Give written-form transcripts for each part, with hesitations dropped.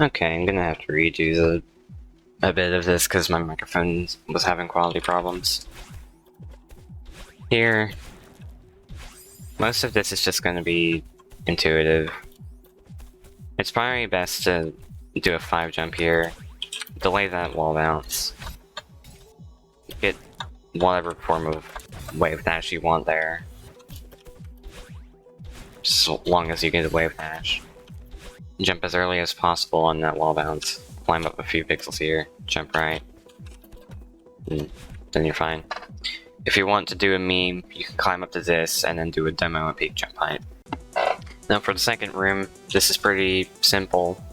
Okay, I'm gonna have to redo a bit of this because my microphone was having quality problems. Here, most of this is just gonna be intuitive. It's probably best to do a 5 jump here, delay that wall bounce, get whatever form of wave dash you want there, just as long as you get a wave dash. Jump as early as possible on that wall bounce, climb up a few pixels here, jump right, and then you're fine. If you want to do a meme, you can climb up to this and then do a demo at peak jump height. Now for the second room, this is pretty simple.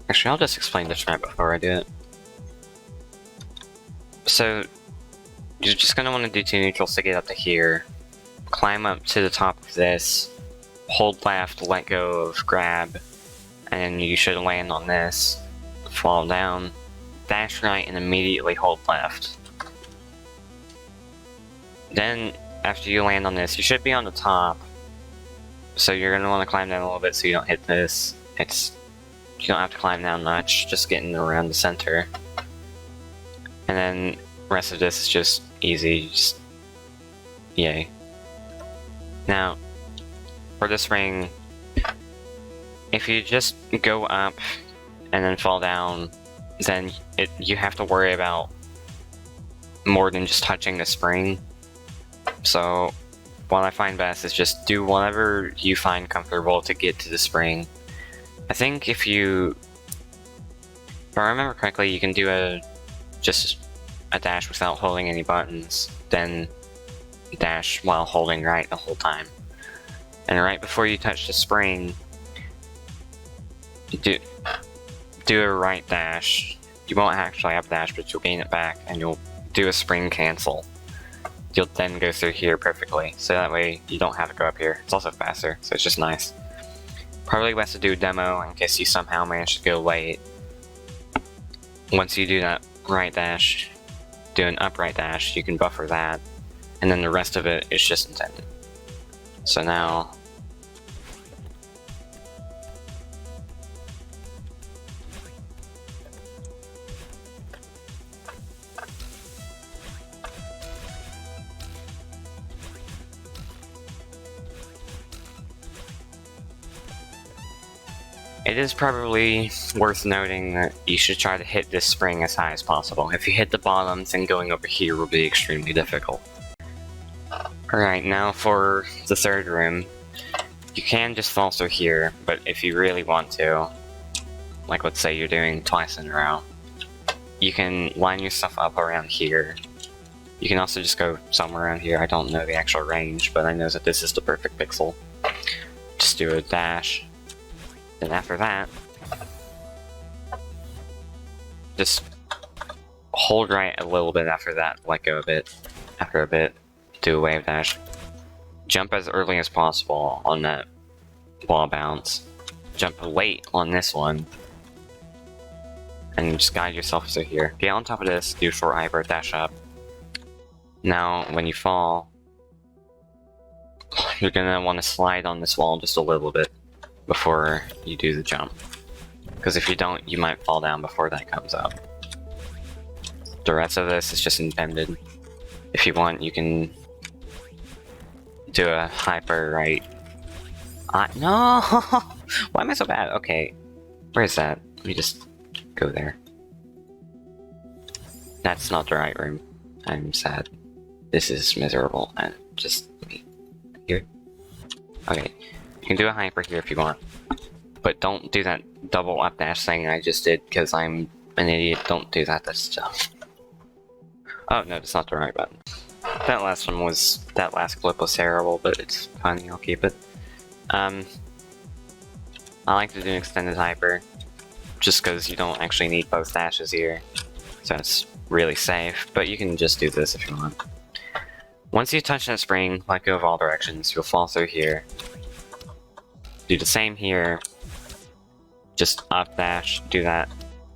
Actually, I'll just explain the strat before I do it. So, you're just going to want to do 2 neutrals to get up to here. Climb up to the top of this, hold left, let go of grab, and you should land on this, fall down, dash right, and immediately hold left. Then, after you land on this, you should be on the top. So you're going to want to climb down a little bit so you don't hit this. You don't have to climb down much, just getting around the center. And then the rest of this is just easy, just yay. Now, for this ring, if you just go up and then fall down, then you have to worry about more than just touching the spring. So what I find best is just do whatever you find comfortable to get to the spring. I think if I remember correctly, you can do just a dash without holding any buttons, then dash while holding right the whole time. And right before you touch the spring, do a right dash. You won't actually up dash, but you'll gain it back, and you'll do a spring cancel. You'll then go through here perfectly, so that way you don't have to go up here. It's also faster, so it's just nice. Probably best to do a demo in case you somehow manage to go late. Once you do that right dash, do an upright dash, you can buffer that, and then the rest of it is just intended. So now, it is probably worth noting that you should try to hit this spring as high as possible. If you hit the bottom, then going over here will be extremely difficult. Alright, now for the third room. You can just fall through here, but if you really want to, like let's say you're doing twice in a row, you can line your stuff up around here. You can also just go somewhere around here. I don't know the actual range, but I know that this is the perfect pixel. Just do a dash. Then after that, just hold right a little bit after that, let go a bit. After a bit, do a wave dash. Jump as early as possible on that wall bounce. Jump late on this one. And just guide yourself through here. Get on top of this, do short hyper, dash up. Now, when you fall, you're gonna want to slide on this wall just a little bit before you do the jump. Because if you don't, you might fall down before that comes up. The rest of this is just intended. If you want, you can do a hyper right. No! Why am I so bad? Okay, where is that? Let me just go there. That's not the right room. I'm sad. This is miserable. And just here. Okay, you can do a hyper here if you want, but don't do that double up dash thing I just did because I'm an idiot. Don't do that. That's stuff. Oh no, that's not the right button. That last clip was terrible, but it's funny. I'll keep it. I like to do an extended hyper, just because you don't actually need both dashes here, so it's really safe. But you can just do this if you want. Once you touch that spring, let go of all directions. You'll fall through here. Do the same here. Just up dash, do that,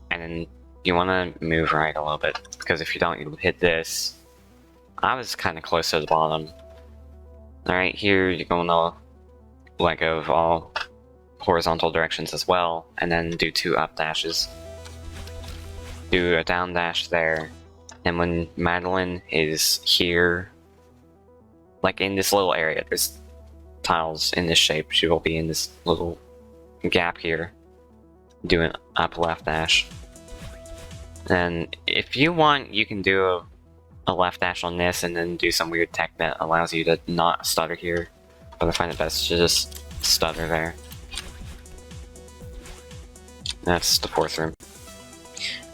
and then you want to move right a little bit, because if you don't, you'll hit this. I was kind of close to the bottom. Alright, here you're going to let go of all horizontal directions as well, and then do 2 up dashes. Do a down dash there, and when Madeline is here, like in this little area, there's tiles in this shape, she will be in this little gap here. Do an up left dash. And if you want, you can do a left dash on this and then do some weird tech that allows you to not stutter here. But I find it best to just stutter there. That's the 4th room.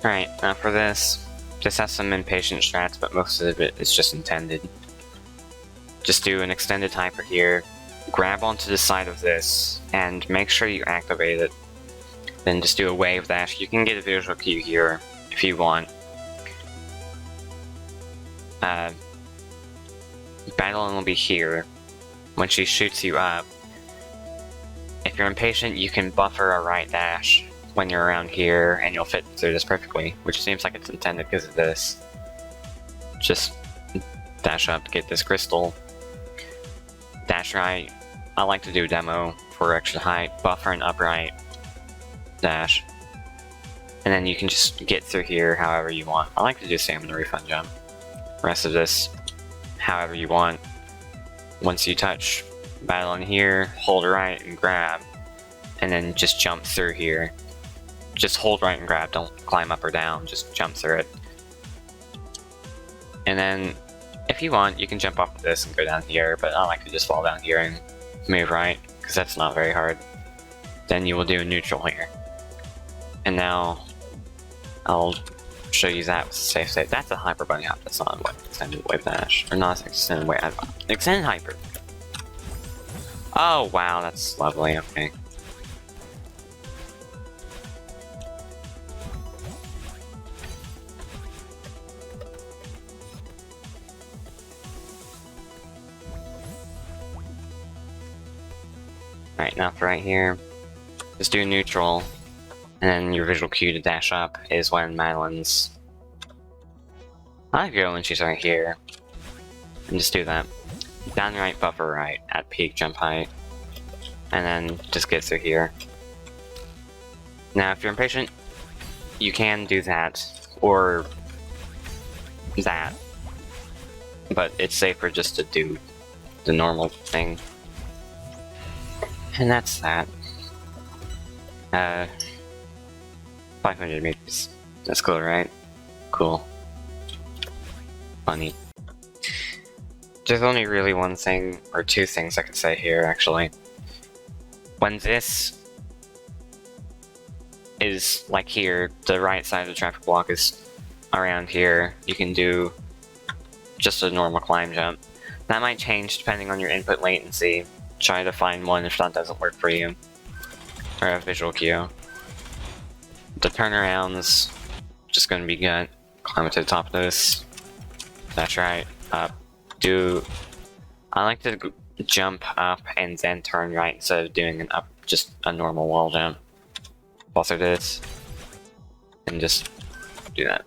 Alright, now for this has some impatient strats, but most of it is just intended. Just do an extended hyper here, grab onto the side of this, and make sure you activate it. Then just do a wave dash. You can get a visual cue here if you want. Madeline will be here. When she shoots you up, if you're impatient, you can buffer a right dash when you're around here, and you'll fit through this perfectly, which seems like it's intended because of this. Just dash up to get this crystal. Dash right. I like to do demo for extra height. Buffer an upright dash. And then you can just get through here however you want. I like to do stamina refund jump. Rest of this, however you want. Once you touch battle in here, hold right and grab. And then just jump through here. Just hold right and grab, don't climb up or down, just jump through it. And then, if you want, you can jump off of this and go down here, but I like to just fall down here and move right, because that's not very hard. Then you will do a neutral here. And now, I'll show you that with a safe state. That's a hyper bunny hop, that's not an extended wave dash. Or not extended wave, extended hyper. Oh wow, that's lovely, okay. Alright, now for right here, just do neutral, and then your visual cue to dash up is when Madeline's... I like to go when she's right here, and just do that. Down right, buffer right, at peak jump height, and then just get through here. Now if you're impatient, you can do that, or that, but it's safer just to do the normal thing. And that's that. 500 meters. That's cool, right? Cool. Funny. There's only really one thing, or two things I could say here, actually. When this is, like here, the right side of the traffic block is around here, you can do just a normal climb jump. That might change depending on your input latency. Try to find one if that doesn't work for you. Or a visual cue. The turnaround's just gonna be good. Climb to the top of this. That's right. Up. I like to jump up and then turn right instead of doing an up, just a normal wall jump. Also this. And just do that.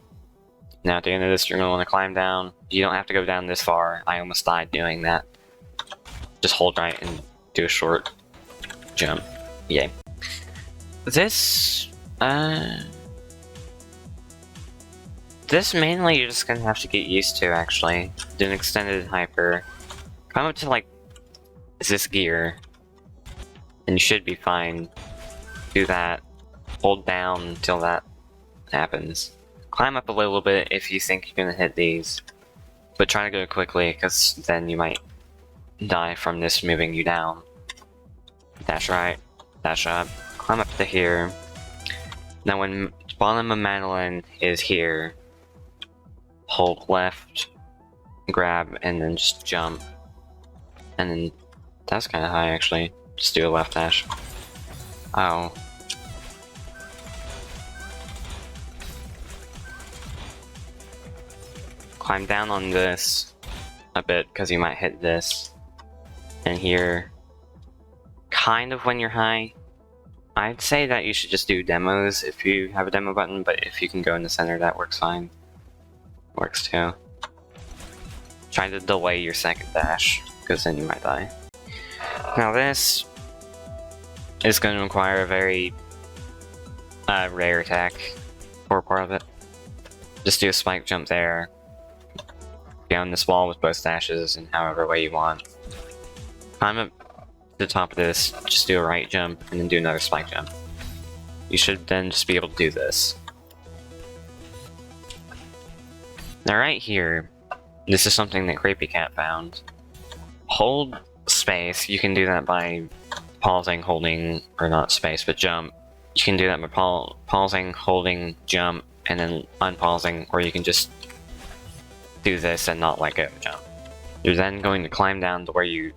Now at the end of this, you're gonna want to climb down. You don't have to go down this far. I almost died doing that. Just hold right and do a short jump. Yay. This mainly you're just gonna have to get used to, actually. Do an extended hyper. Come up to, like, this gear. And you should be fine. Do that. Hold down until that happens. Climb up a little bit if you think you're gonna hit these. But try to go quickly, because then you might die from this moving you down. Dash right, dash up, climb up to here. Now when bottom of Madeline is here, hold left, grab, and then just jump. And then, that's kinda high actually. Just do a left dash. Oh. Climb down on this a bit, because you might hit this. And here, kind of when you're high. I'd say that you should just do demos if you have a demo button, but if you can go in the center, that works fine. Works too. Try to delay your second dash, because then you might die. Now this is going to require a very rare attack for part of it. Just do a spike jump there. Get on this wall with both dashes in however way you want. Climb up to the top of this, just do a right jump, and then do another spike jump. You should then just be able to do this. Now right here, this is something that Creepy Cat found. Hold space, you can do that by pausing, holding, or not space, but jump. You can do that by pausing, holding, jump, and then unpausing, or you can just do this and not let go, jump. You're then going to climb down to where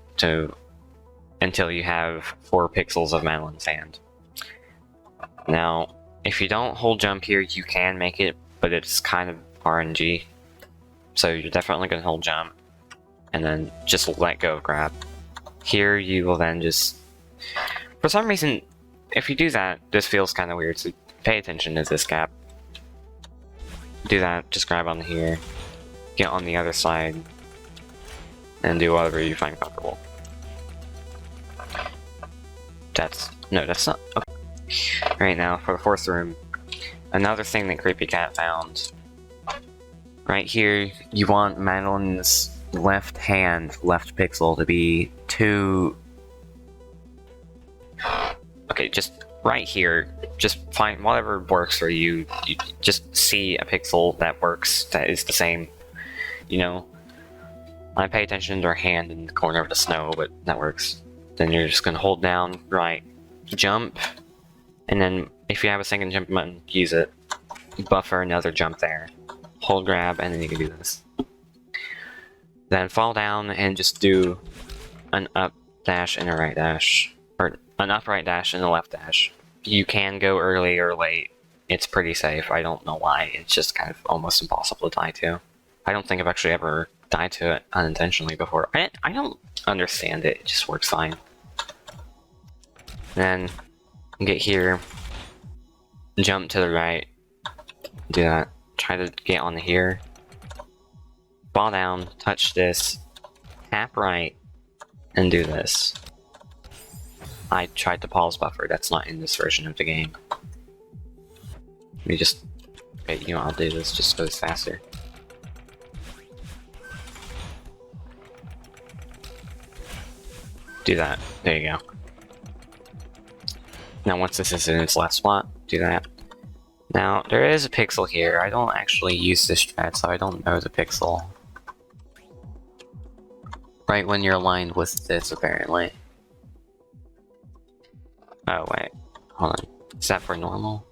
until you have 4 pixels of Madeline's hand. Now, if you don't hold jump here, you can make it, but it's kind of RNG. So you're definitely going to hold jump, and then just let go of grab. Here you will then just... For some reason, if you do that, this feels kind of weird, so pay attention to this gap. Do that, just grab on here, get on the other side, and do whatever you find comfortable. No, that's not... Okay. Right now, for the 4th room, another thing that Creepy Cat found. Right here, you want Madeline's left hand, left pixel to be 2... Okay, just right here, just find whatever works for you. You just see a pixel that works, that is the same. You know, I pay attention to her hand in the corner of the snow, but that works. Then you're just gonna hold down, right, jump, and then if you have a second jump button, use it. Buffer another jump there. Hold grab, and then you can do this. Then fall down and just do an up dash and a right dash. Or an up right dash and a left dash. You can go early or late. It's pretty safe. I don't know why. It's just kind of almost impossible to die to. I don't think I've actually ever died to it unintentionally before. I don't understand it. It just works fine. Then get here, jump to the right, do that, try to get on here, fall down, touch this, tap right, and do this. I tried to pause buffer, that's not in this version of the game. Let me just, okay, you know, I'll do this just so it's faster. Do that, there you go. Now once this is in its left spot, do that. Now, there is a pixel here. I don't actually use this strat, so I don't know the pixel. Right when you're aligned with this, apparently. Oh, wait. Hold on. Is that for normal?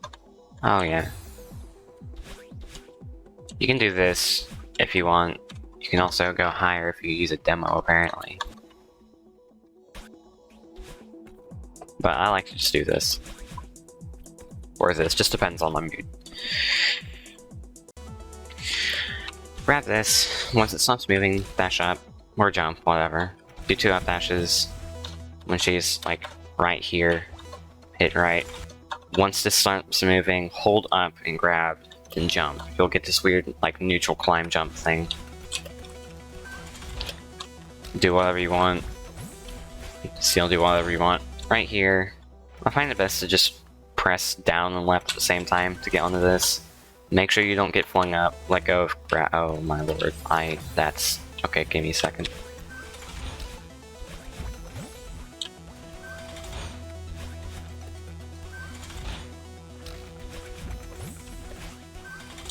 Oh, yeah. You can do this if you want. You can also go higher if you use a demo, apparently. But I like to just do this. Or this, just depends on my mood. Grab this, once it stops moving, dash up, or jump, whatever. Do 2 up dashes. When she's, like, right here, hit right. Once this starts moving, hold up and grab, then jump. You'll get this weird, like, neutral climb jump thing. Do whatever you want. Still do whatever you want. Right here, I find it best to just press down and left at the same time to get onto this. Make sure you don't get flung up. Let go of oh my lord. That's... Okay, give me a second.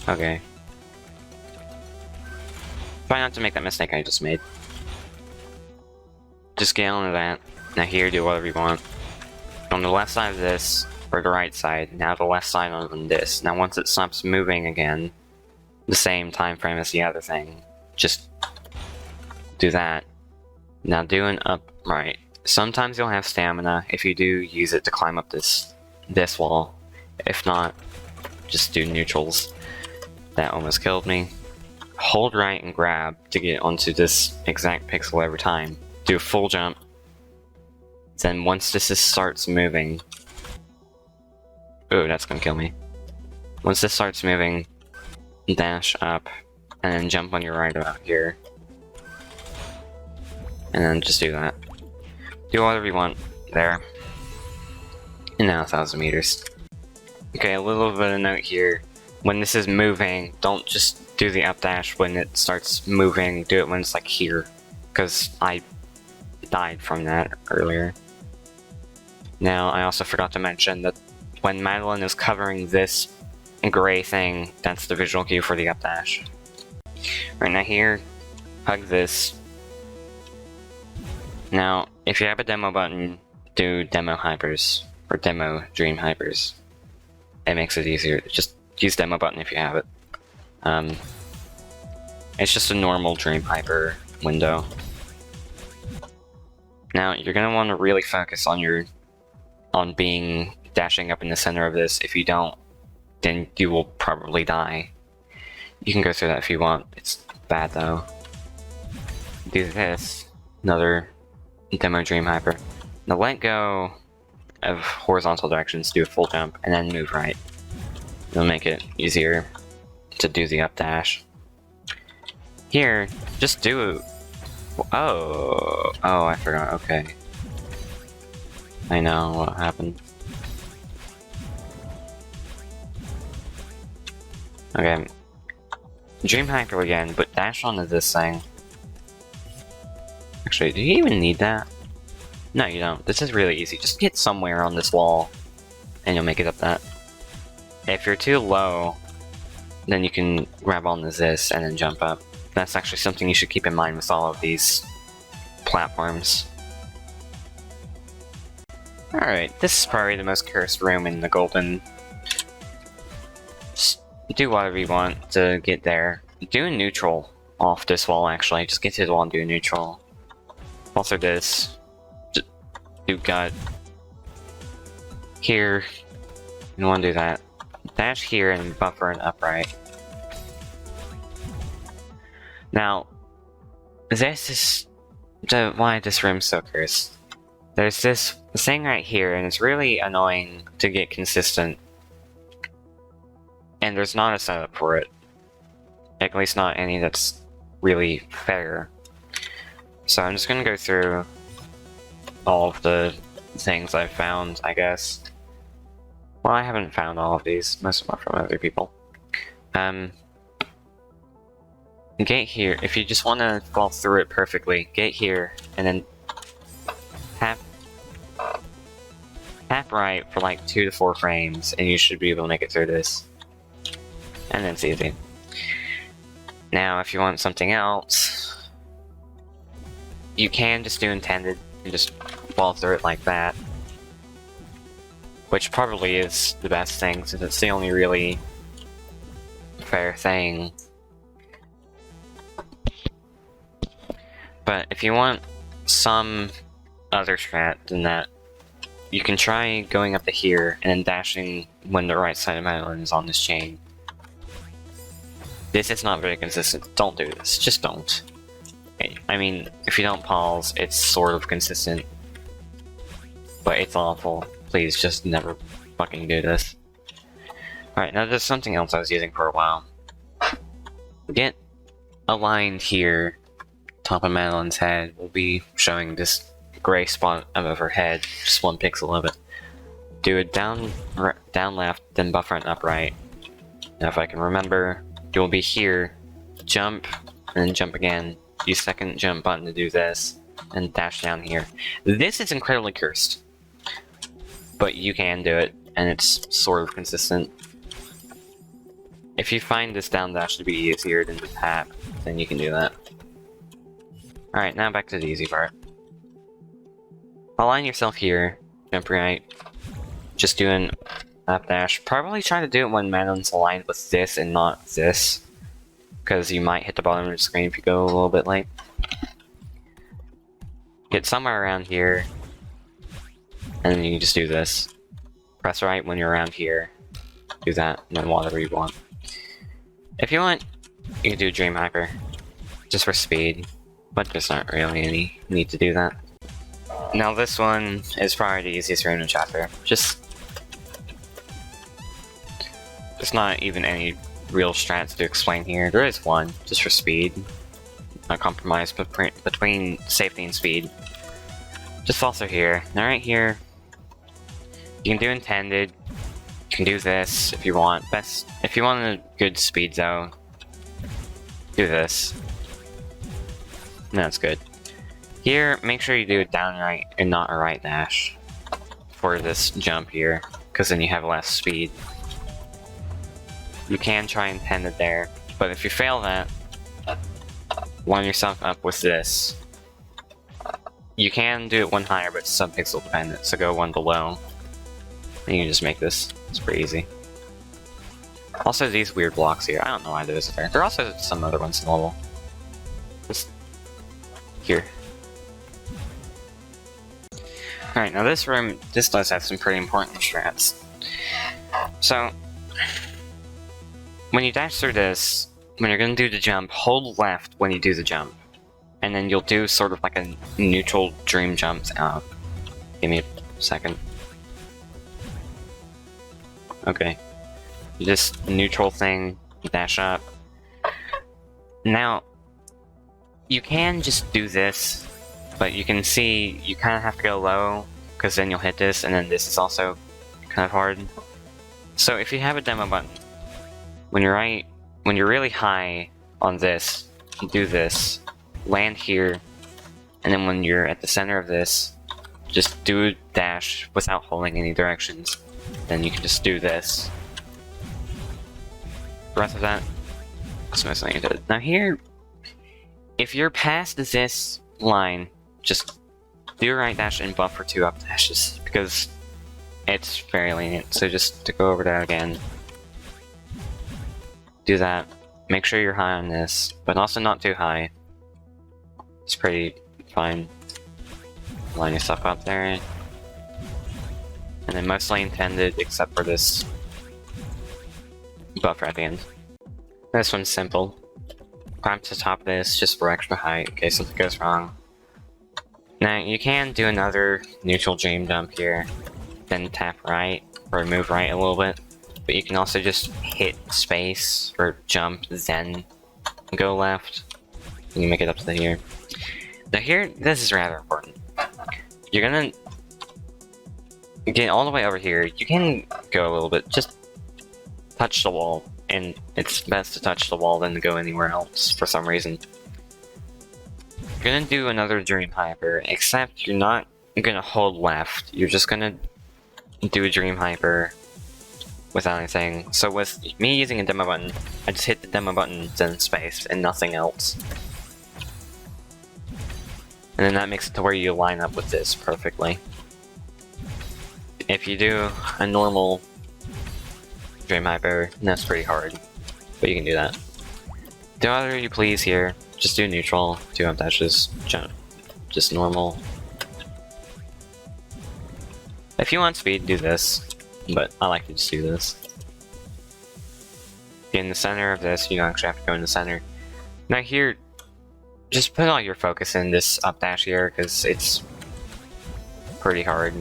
Okay. Try not to make that mistake I just made. Just get onto that. Now here, do whatever you want. On the left side of this, or the right side, now the left side on this. Now once it stops moving again, the same time frame as the other thing, just do that. Now do an up right. Sometimes you'll have stamina. If you do, use it to climb up this wall. If not, just do neutrals. That almost killed me. Hold right and grab to get onto this exact pixel every time. Do a full jump. Then once this starts moving... Ooh, that's gonna kill me. Once this starts moving, dash up, and then jump on your right about here. And then just do that. Do whatever you want there. And now 1,000 meters. Okay, a little bit of note here. When this is moving, don't just do the up dash when it starts moving, do it when it's like here. Because I died from that earlier. Now, I also forgot to mention that when Madeline is covering this gray thing, that's the visual cue for the up dash. Right now here, hug this. Now, if you have a demo button, do demo hypers, or demo dream hypers. It makes it easier. Just use demo button if you have it. It's just a normal dream hyper window. Now, you're gonna want to really focus on being dashing up in the center of this. If you don't, then you will probably die. You can go through that if you want. It's bad though. Do this. Another demo dream hyper. Now let go of horizontal directions, do a full jump, and then move right. It'll make it easier to do the up dash. Here, just do... Oh, I forgot, okay. I know what happened. Okay. Dream hyper again, but dash onto this thing. Actually, do you even need that? No, you don't. This is really easy. Just get somewhere on this wall, and you'll make it up that. If you're too low, then you can grab onto this and then jump up. That's actually something you should keep in mind with all of these platforms. Alright, this is probably the most cursed room in the Golden. Just do whatever you want to get there. Do a neutral off this wall, actually. Just get to the wall and do a neutral. Also this. Just do gut. Here. You want to do that. Dash here and buffer and upright. Now, this is why this room's so cursed. There's this thing right here, and it's really annoying to get consistent. And there's not a setup for it. At least not any that's really fair. So I'm just gonna go through all of the things I've found, I guess. Well, I haven't found all of these. Most of them are from other people. Get here. If you just want to fall through it perfectly, get here, and then tap right for like 2 to 4 frames, and you should be able to make it through this. And then it's easy. Now, if you want something else, you can just do intended and just fall through it like that. Which probably is the best thing, since it's the only really fair thing. But if you want some other strat than that, you can try going up to here and then dashing when the right side of Madeline is on this chain. This is not very consistent. Don't do this. Just don't. I mean, if you don't pause, it's sort of consistent. But it's awful. Please just never fucking do this. Alright, now there's something else I was using for a while. Get aligned here. Top of Madeline's head will be showing this gray spot above her head, just 1 pixel of it. Do it down left, then buffer and upright. Now if I can remember, it will be here, jump, and then jump again. Use second jump button to do this, and dash down here. This is incredibly cursed, but you can do it, and it's sort of consistent. If you find this down dash to be easier than the tap, then you can do that. Alright, now back to the easy part. Align yourself here, jump right, just do an up dash. Probably try to do it when Madeline's aligned with this and not this, because you might hit the bottom of the screen if you go a little bit late. Get somewhere around here, and then you can just do this. Press right when you're around here, do that, and then whatever you want. If you want, you can do Dream Hyper, just for speed. But there's not really any need to do that. Now this one is probably the easiest room in the chapter. There's not even any real strats to explain here. There is one, just for speed. A compromise between safety and speed. Just fall through here. Now right here, You can do intended. You can do this if you want. If you want a good speed though, do this. That's good. Here, make sure you do a down right and not a right dash for this jump here, because then you have less speed. You can try intended there, but if you fail that, line yourself up with this. You can do it one higher, but it's sub-pixel dependent, so go one below. And you can just make this. It's pretty easy. Also, these weird blocks here. I don't know why those are there. There are also some other ones in the level. Just here. Alright, now this room, this does have some pretty important strats. So, when you dash through this, when you're gonna do the jump, hold left when you do the jump. And then you'll do sort of like a neutral dream jump out. Give me a second. Okay. Just neutral thing, dash up. Now, you can just do this, but you can see you kind of have to go low, because then you'll hit this, and then this is also kind of hard. So if you have a demo button, when you're really high on this, do this, land here, and then when you're at the center of this, just do a dash without holding any directions. Then you can just do this. The rest of that, that's mostly you did. Now here, if you're past this line, just do a right dash and buffer 2 up dashes, because it's very lenient. So just to go over that again, do that. Make sure you're high on this, but also not too high. It's pretty fine. Line yourself up there. And then mostly intended, except for this buffer at the end. This one's simple. Climb to the top of this, just for extra height, in case something goes wrong. Now, you can do another neutral dream jump here, then tap right, or move right a little bit. But you can also just hit space, or jump, then go left, and you make it up to here. Now here, this is rather important. You're gonna get all the way over here. You can go a little bit, just touch the wall, and it's best to touch the wall than to go anywhere else for some reason. You're gonna do another dream hyper, except you're not gonna hold left. You're just gonna do a dream hyper without anything. So with me using a demo button, I just hit the demo button, then space, and nothing else. And then that makes it to where you line up with this perfectly. If you do a normal dream hyper, that's pretty hard, but you can do that. Do whatever you please here. Just do neutral, 2 up dashes, jump, just normal. If you want speed, do this, but I like to just do this. In the center of this, you don't actually have to go in the center. Now here, just put all your focus in this up dash here, because it's pretty hard.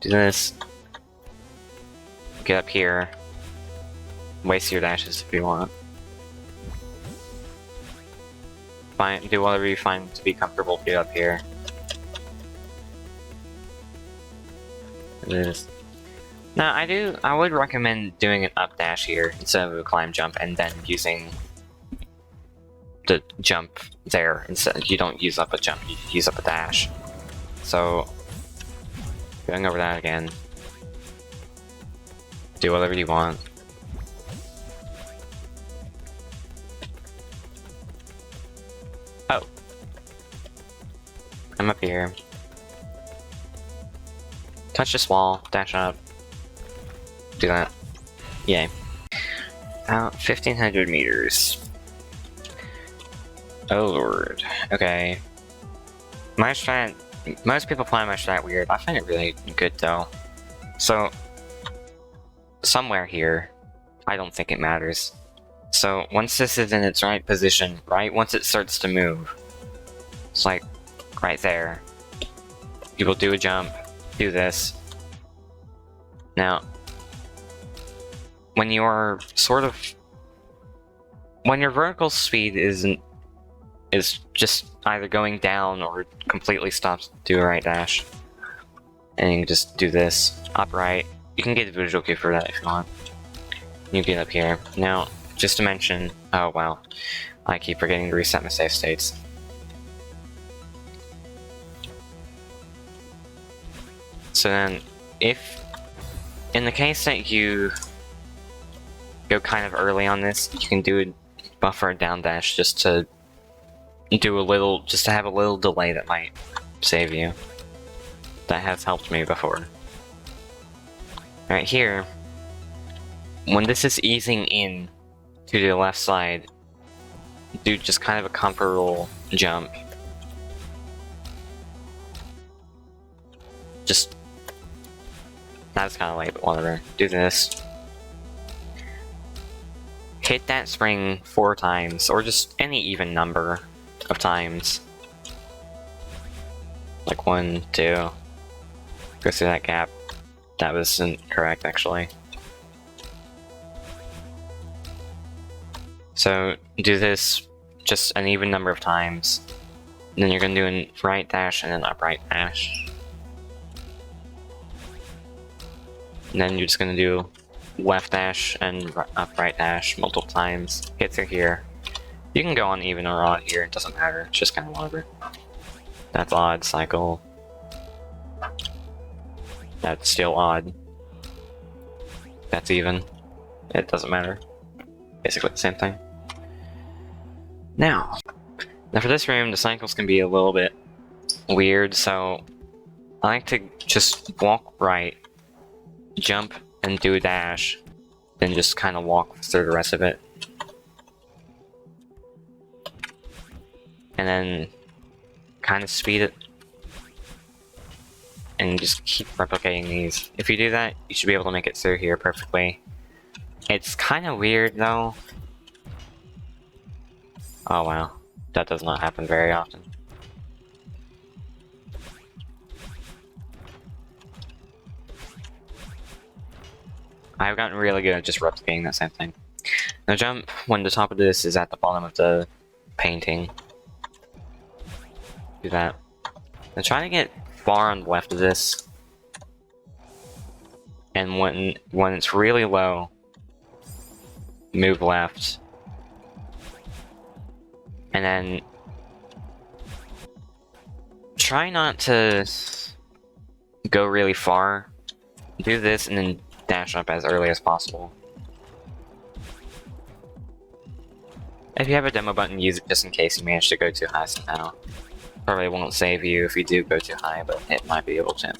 Do this. Get up here. Waste your dashes if you want. Do whatever you find to be comfortable to get up here. Now I would recommend doing an up dash here instead of a climb jump, and then using the jump there instead. You don't use up a jump, you use up a dash. So going over that again. Do whatever you want. Oh. I'm up here. Touch this wall, dash up. Do that. Yay. About 1,500 meters. Oh lord. Okay. My strat, most people find my strat weird. I find it really good though. So, somewhere here, I don't think it matters. So, once this is in its right position, right once it starts to move, it's like right there, you will do a jump, do this. Now, when your vertical speed is just either going down or completely stops do a right dash. And you can just do this upright. You can get a visual cue for that if you want. You get up here. Now, just to mention, oh wow, I keep forgetting to reset my save states. So then, if, in the case that you go kind of early on this, you can do a buffer down dash just to do a little, just to have a little delay that might save you. That has helped me before. Right here, when this is easing in to the left side, do just kind of a comfortable jump. Just, that's kind of late, but whatever. Do this. Hit that spring 4 times, or just any even number of times. Like 1, 2. Go through that gap. That was incorrect, actually. So, do this just an even number of times. And then you're gonna do a right dash and an upright dash. And then you're just gonna do left dash and upright dash multiple times. Hit through here. You can go on even or odd here, it doesn't matter, it's just kind of whatever. That's odd, cycle. That's still odd. That's even. It doesn't matter. Basically the same thing. Now for this room, the cycles can be a little bit weird, so I like to just walk right, jump, and do a dash, then just kind of walk through the rest of it. And then kind of speed it. And just keep replicating these. If you do that, you should be able to make it through here perfectly. It's kind of weird though. Oh wow, that does not happen very often. I've gotten really good at just replicating that same thing. Now jump when the top of this is at the bottom of the painting. Do that. Now try to get far on the left of this. And when it's really low, move left. And then try not to go really far. Do this and then dash up as early as possible. If you have a demo button, use it just in case you manage to go too high somehow. Probably won't save you if you do go too high, but it might be able to.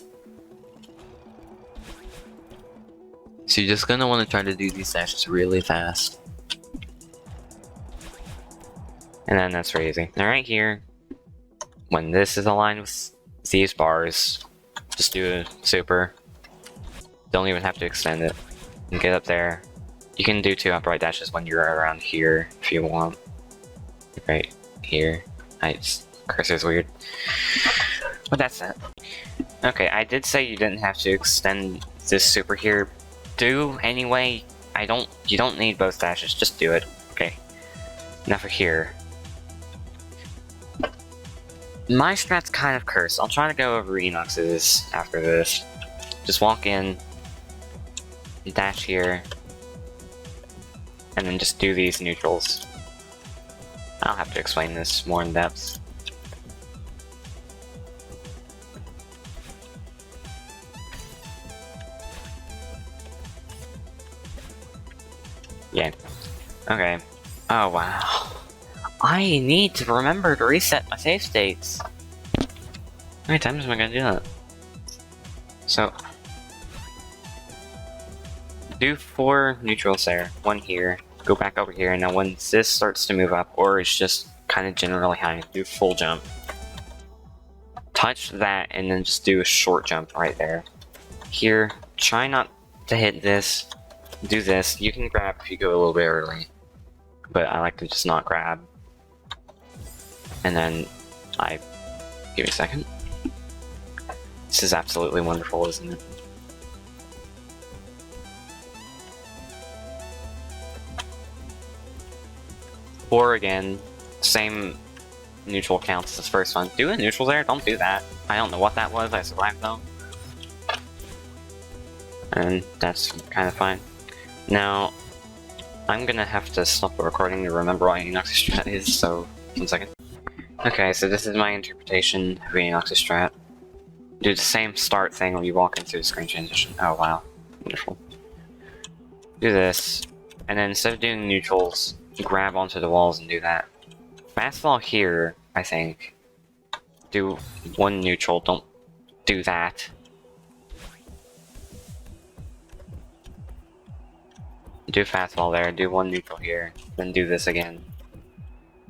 So you're just gonna want to try to do these dashes really fast. And then that's very easy. Now right here, when this is aligned with these bars, just do a super. Don't even have to extend it. And get up there. You can do 2 upright dashes when you're around here if you want. Right here. Cursor's weird. But that's it. Okay, I did say you didn't have to extend this super here. Do anyway. You don't need both dashes, just do it. Okay. Now for here. My strat's kind of cursed. I'll try to go over Enox's after this. Just walk in, dash here, and then just do these neutrals. I'll have to explain this more in depth. Yeah. Okay. Oh wow. I need to remember to reset my save states. How many times am I gonna do that? So, do 4 neutrals there. 1 here. Go back over here. And now when this starts to move up, or it's just kind of generally high, do full jump. Touch that, and then just do a short jump right there. Here, try not to hit this. Do this. You can grab if you go a little bit early, but I like to just not grab. And then give me a second. This is absolutely wonderful, isn't it? Or again, same neutral counts as the first one. Do a neutral there? Don't do that. I don't know what that was, I survived though. And that's kind of fine. Now, I'm gonna have to stop the recording to remember what Enox's strat is, so 1 second. Okay, so this is my interpretation of Enox's strat. Do the same start thing when you walk into the screen transition. Oh wow, wonderful. Do this, and then instead of doing neutrals, grab onto the walls and do that. Fastball here, I think. Do one neutral, don't do that. Do fastball there, do one neutral here, then do this again.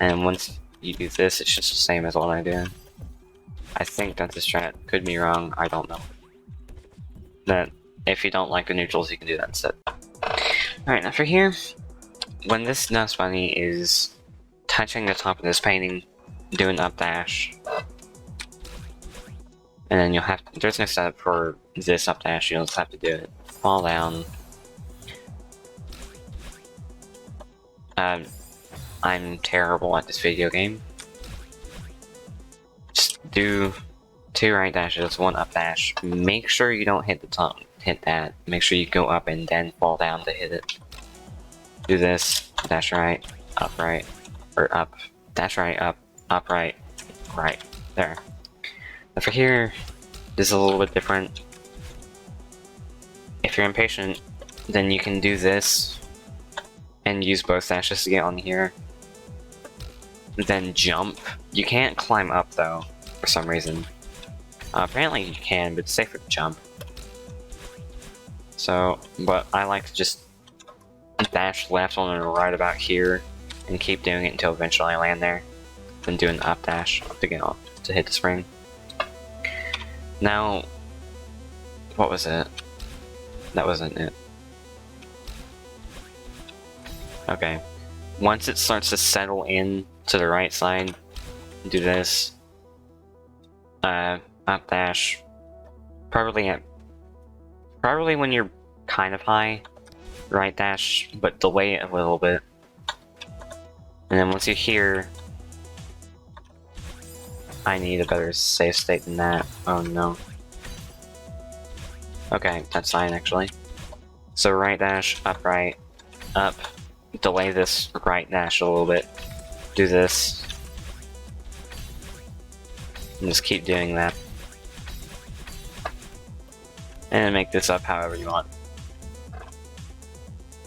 And once you do this, it's just the same as what I did. I think that's a strat. Could be wrong, I don't know. That if you don't like the neutrals, you can do that instead. Alright, now for here, when this Dust Bunny is touching the top of this painting, do an up dash. And then you'll have to, there's no setup for this up dash, you'll just have to do it. Fall down. I'm terrible at this video game. Just do 2 right dashes, 1 up dash. Make sure you don't hit the top, hit that. Make sure you go up and then fall down to hit it. Do this, dash right, or up, dash right, up right, right, there. But for here, this is a little bit different. If you're impatient, then you can do this, and use both dashes to get on here. Then jump. You can't climb up though, for some reason. Apparently you can, but it's safer to jump. So, but I like to just dash left on and right about here, and keep doing it until eventually I land there. Then do an up dash to get off, to hit the spring. Now, what was it? That wasn't it. Okay. Once it starts to settle in to the right side, do this. Up dash. Probably when you're kind of high, right dash, but delay it a little bit. And then once you're here, I need a better save state than that. Oh no. Okay, that's fine actually. So right dash, up right, up. Delay this right dash a little bit. Do this. And just keep doing that. And then make this up however you want.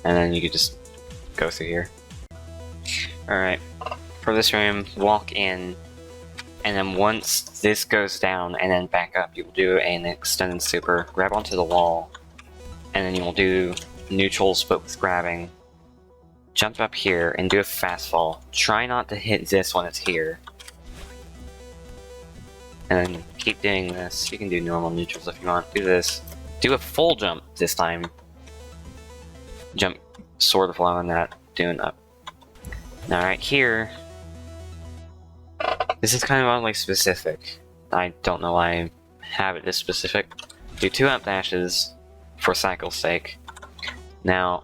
And then you could just go through here. Alright. For this room, walk in. And then once this goes down and then back up, you'll do an extended super. Grab onto the wall. And then you'll do neutrals but with grabbing. Jump up here and do a fast fall. Try not to hit this when it's here. And then keep doing this. You can do normal neutrals if you want. Do this. Do a full jump this time. Jump sort of low on that. Do an up. Now right here, this is kind of oddly specific. I don't know why I have it this specific. Do 2 up dashes for cycle's sake. Now,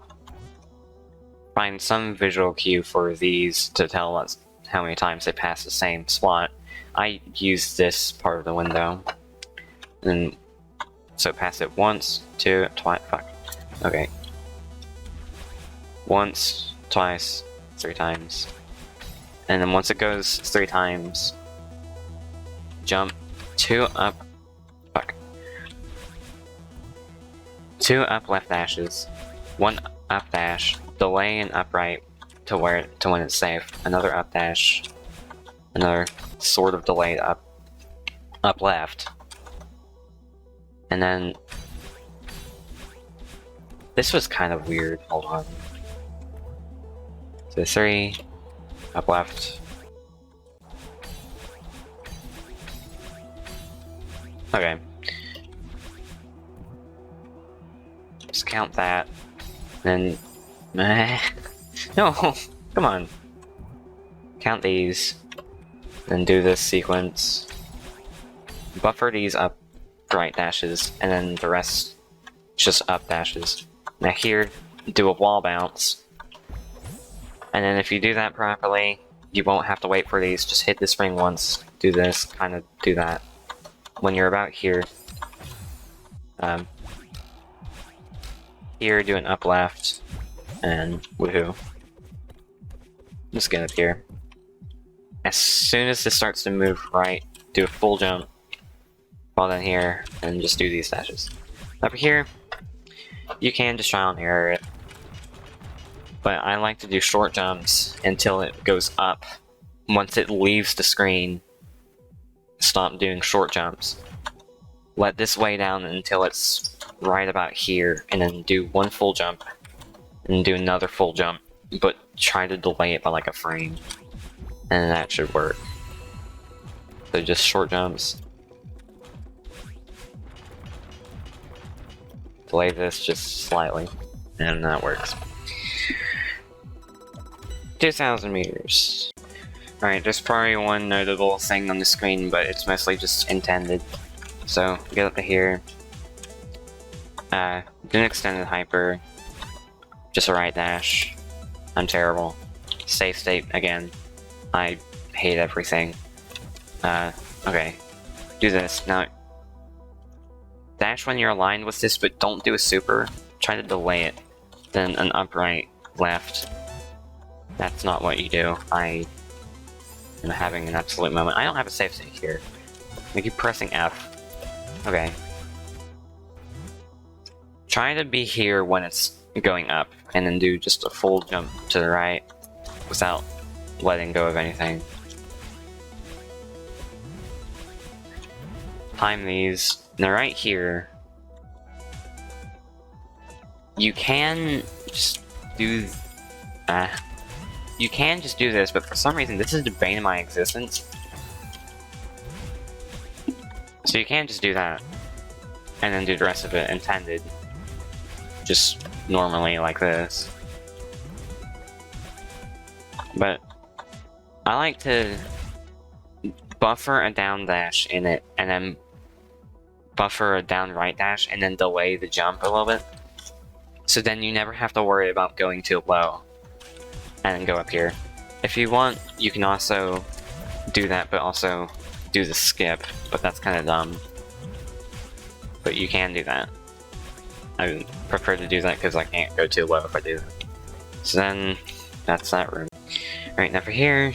find some visual cue for these to tell us how many times they pass the same spot. I use this part of the window. And so pass it once, 2, twice, fuck. Okay. Once, twice, 3 times. And then once it goes 3 times, jump 2 up, fuck. 2 up left dashes, 1 up dash, delay and upright to when it's safe. Another up dash, another sort of delayed up left, and then this was kind of weird. Hold on. So 3 up left. Okay. Just count that. Then, no, come on. Count these, then do this sequence. Buffer these up right dashes, and then the rest just up dashes. Now here, do a wall bounce. And then if you do that properly, you won't have to wait for these. Just hit the spring once, do this, kind of do that. When you're about here, here, do an up left, and woohoo. Just get up here. As soon as this starts to move right, do a full jump, fall down here, and just do these dashes. Over here, you can just try and error it, but I like to do short jumps until it goes up. Once it leaves the screen, stop doing short jumps. Let this way down until it's right about here, and then do one full jump, and do another full jump, but try to delay it by like a frame, and that should work. So just short jumps. Delay this just slightly, and that works. 2,000 meters. Alright, there's probably one notable thing on the screen, but it's mostly just intended. So, get up to here. Do an extended hyper. Just a right dash. I'm terrible. Safe state again. I hate everything. Okay. Do this. Now, dash when you're aligned with this, but don't do a super. Try to delay it. Then an upright left. That's not what you do. I am having an absolute moment. I don't have a safe state here. I keep pressing F. Okay. Try to be here when it's going up, and then do just a full jump to the right without letting go of anything. Time these. Now right here, you can just do this, but for some reason this is the bane of my existence. So you can just do that, and then do the rest of it intended, just normally like this. But I like to buffer a down dash in it, and then buffer a down right dash, and then delay the jump a little bit. So then you never have to worry about going too low, and then go up here. If you want, you can also do that, but also do the skip, but that's kind of dumb. But you can do that. I prefer to do that because I can't go too low if I do that. So then, that's that room. Alright, now for here,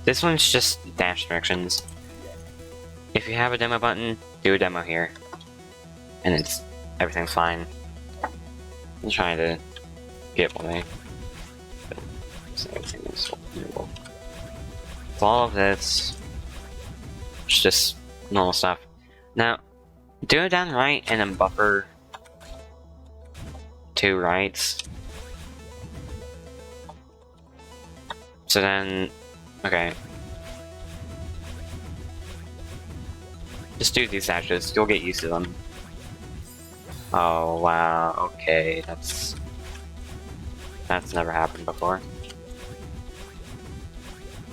this one's just dash directions. If you have a demo button, do a demo here. And everything's fine. I'm trying to get away. So everything is doable. So all of this, it's just normal stuff. Now, do it down right and then buffer 2 rights. So then, okay. Just do these dashes, you'll get used to them. Oh wow, okay, that's never happened before.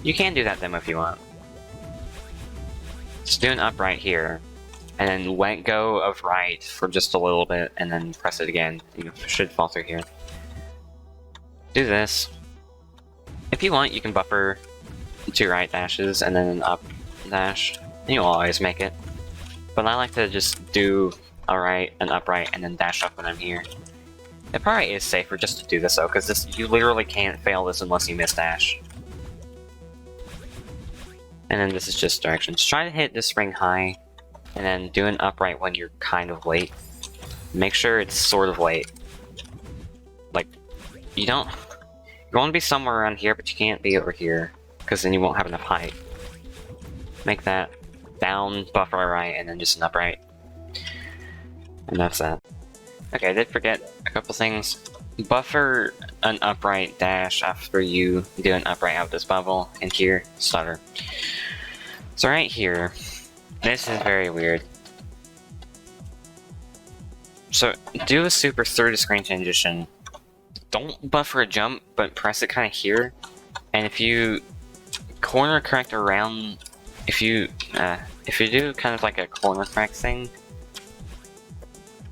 You can do that demo if you want. Just do an upright here, and then let go of right for just a little bit, and then press it again. You should fall through here. Do this. If you want, you can buffer 2 right dashes and then an up dash, and you'll always make it. But I like to just do a right, an upright, and then dash up when I'm here. It probably is safer just to do this though, because you literally can't fail this unless you miss dash. And then this is just directions. Try to hit this spring high, and then do an upright when you're kind of late. Make sure it's sort of late. Like, you want to be somewhere around here, but you can't be over here, because then you won't have enough height. Make that down, buffer right, and then just an upright. And that's that. Okay, I did forget a couple things. Buffer an upright dash after you do an upright out of this bubble, and here, stutter. So right here, this is very weird. So, do a super through the screen transition. Don't buffer a jump, but press it kind of here. And if you corner correct around, if you do kind of like a corner correct thing,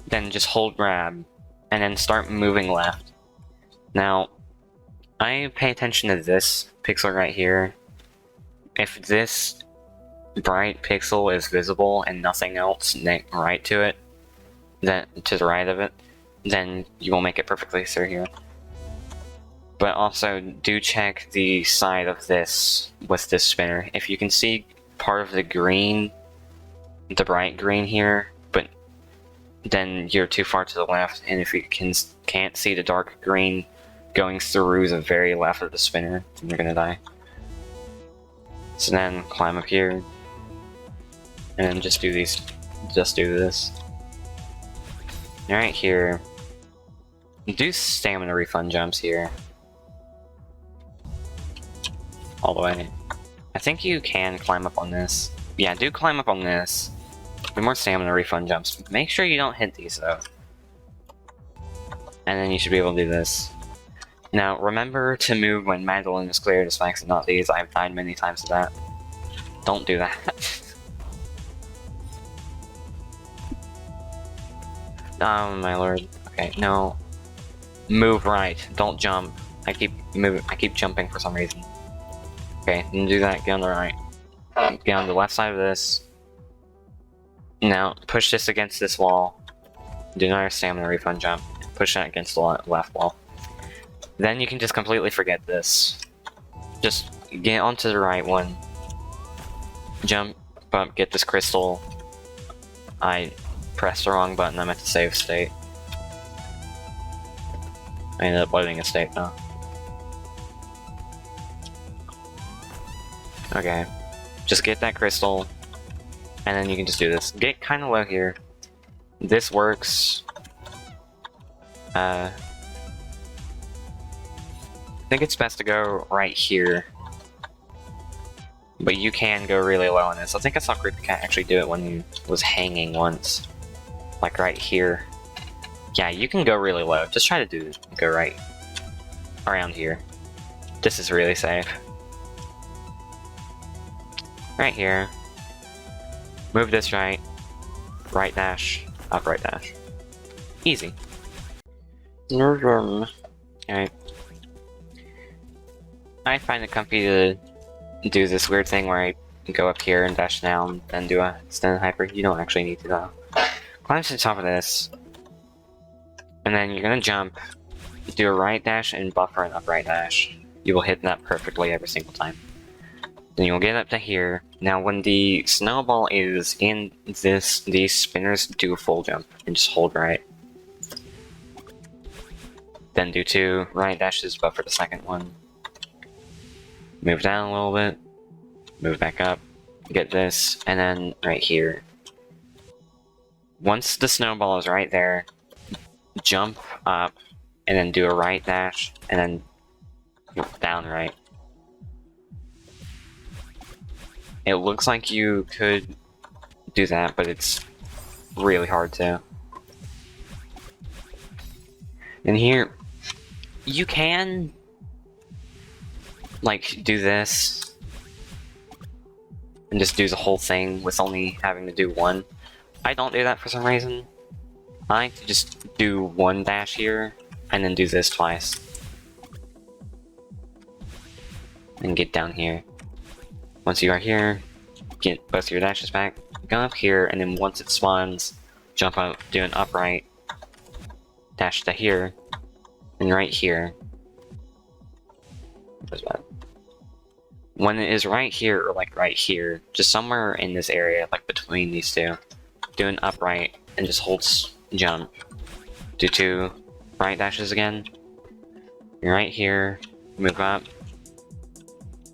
then just hold grab, and then start moving left. Now, I pay attention to this pixel right here. If this bright pixel is visible and nothing else right to it, then to the right of it, then you will make it perfectly through here. But also, do check the side of this with this spinner. If you can see part of the green, the bright green here, but then you're too far to the left, and if you can't see the dark green going through the very left of the spinner, then you're gonna die. So then, climb up here, and then just do this. Right here, do stamina refund jumps here. All the way. I think you can climb up on this. Yeah, do climb up on this. Do more stamina refund jumps. Make sure you don't hit these though. And then you should be able to do this. Now, remember to move when Mandolin is clear to spikes and not these. I've died many times to that. Don't do that. Oh my lord. Okay, no. Move right. Don't jump. I keep jumping for some reason. Okay, then do that, get on the right. Get on the left side of this. Now, push this against this wall. Do another stamina refund jump. Push that against the left wall. Then you can just completely forget this. Just get onto the right one. Jump up, get this crystal. I pressed the wrong button, I'm at the save state. I ended up loading a state though. Okay, just get that crystal, and then you can just do this. Get kind of low here. This works. I think it's best to go right here, but you can go really low on this. I think I saw Creepy Cat actually do it when he was hanging once, like right here. Yeah, you can go really low. Just try to go right around here. This is really safe. Right here. Move this right. Right dash. Up right dash. Easy. Alright. I find it comfy to do this weird thing where I go up here and dash down, then do a extended hyper. You don't actually need to though. Climb to the top of this. And then you're gonna jump, do a right dash, and buffer an up right dash. You will hit that perfectly every single time. Then you'll get up to here. Now when the snowball is in these spinners, do a full jump and just hold right. Then do 2 right dashes, buffer the second one. Move down a little bit. Move back up. Get this, and then right here. Once the snowball is right there, jump up, and then do a right dash, and then down right. It looks like you could do that, but it's really hard to. And here, you can, like, do this, and just do the whole thing with only having to do one. I don't do that for some reason. I like to just do one dash here, and then do this twice. And get down here. Once you are here, get both your dashes back, go up here, and then once it spawns, jump up, do an upright, dash to here, and right here. When it is right here, or like right here, just somewhere in this area, like between these two, do an upright, and just hold jump. Do 2 right dashes again. You're right here, move up.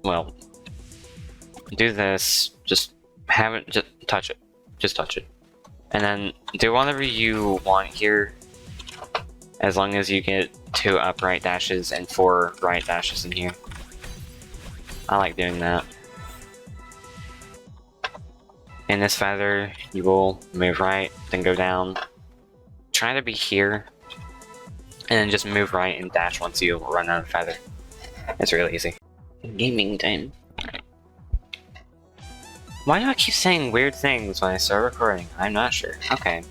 Well, do this, just have it, just touch it. Just touch it. And then do whatever you want here, as long as you get 2 upright dashes and 4 right dashes in here. I like doing that. In this feather, you will move right, then go down. Try to be here, and then just move right and dash once you run out of feather. It's really easy. Gaming time. Why do I keep saying weird things when I start recording? I'm not sure. Okay.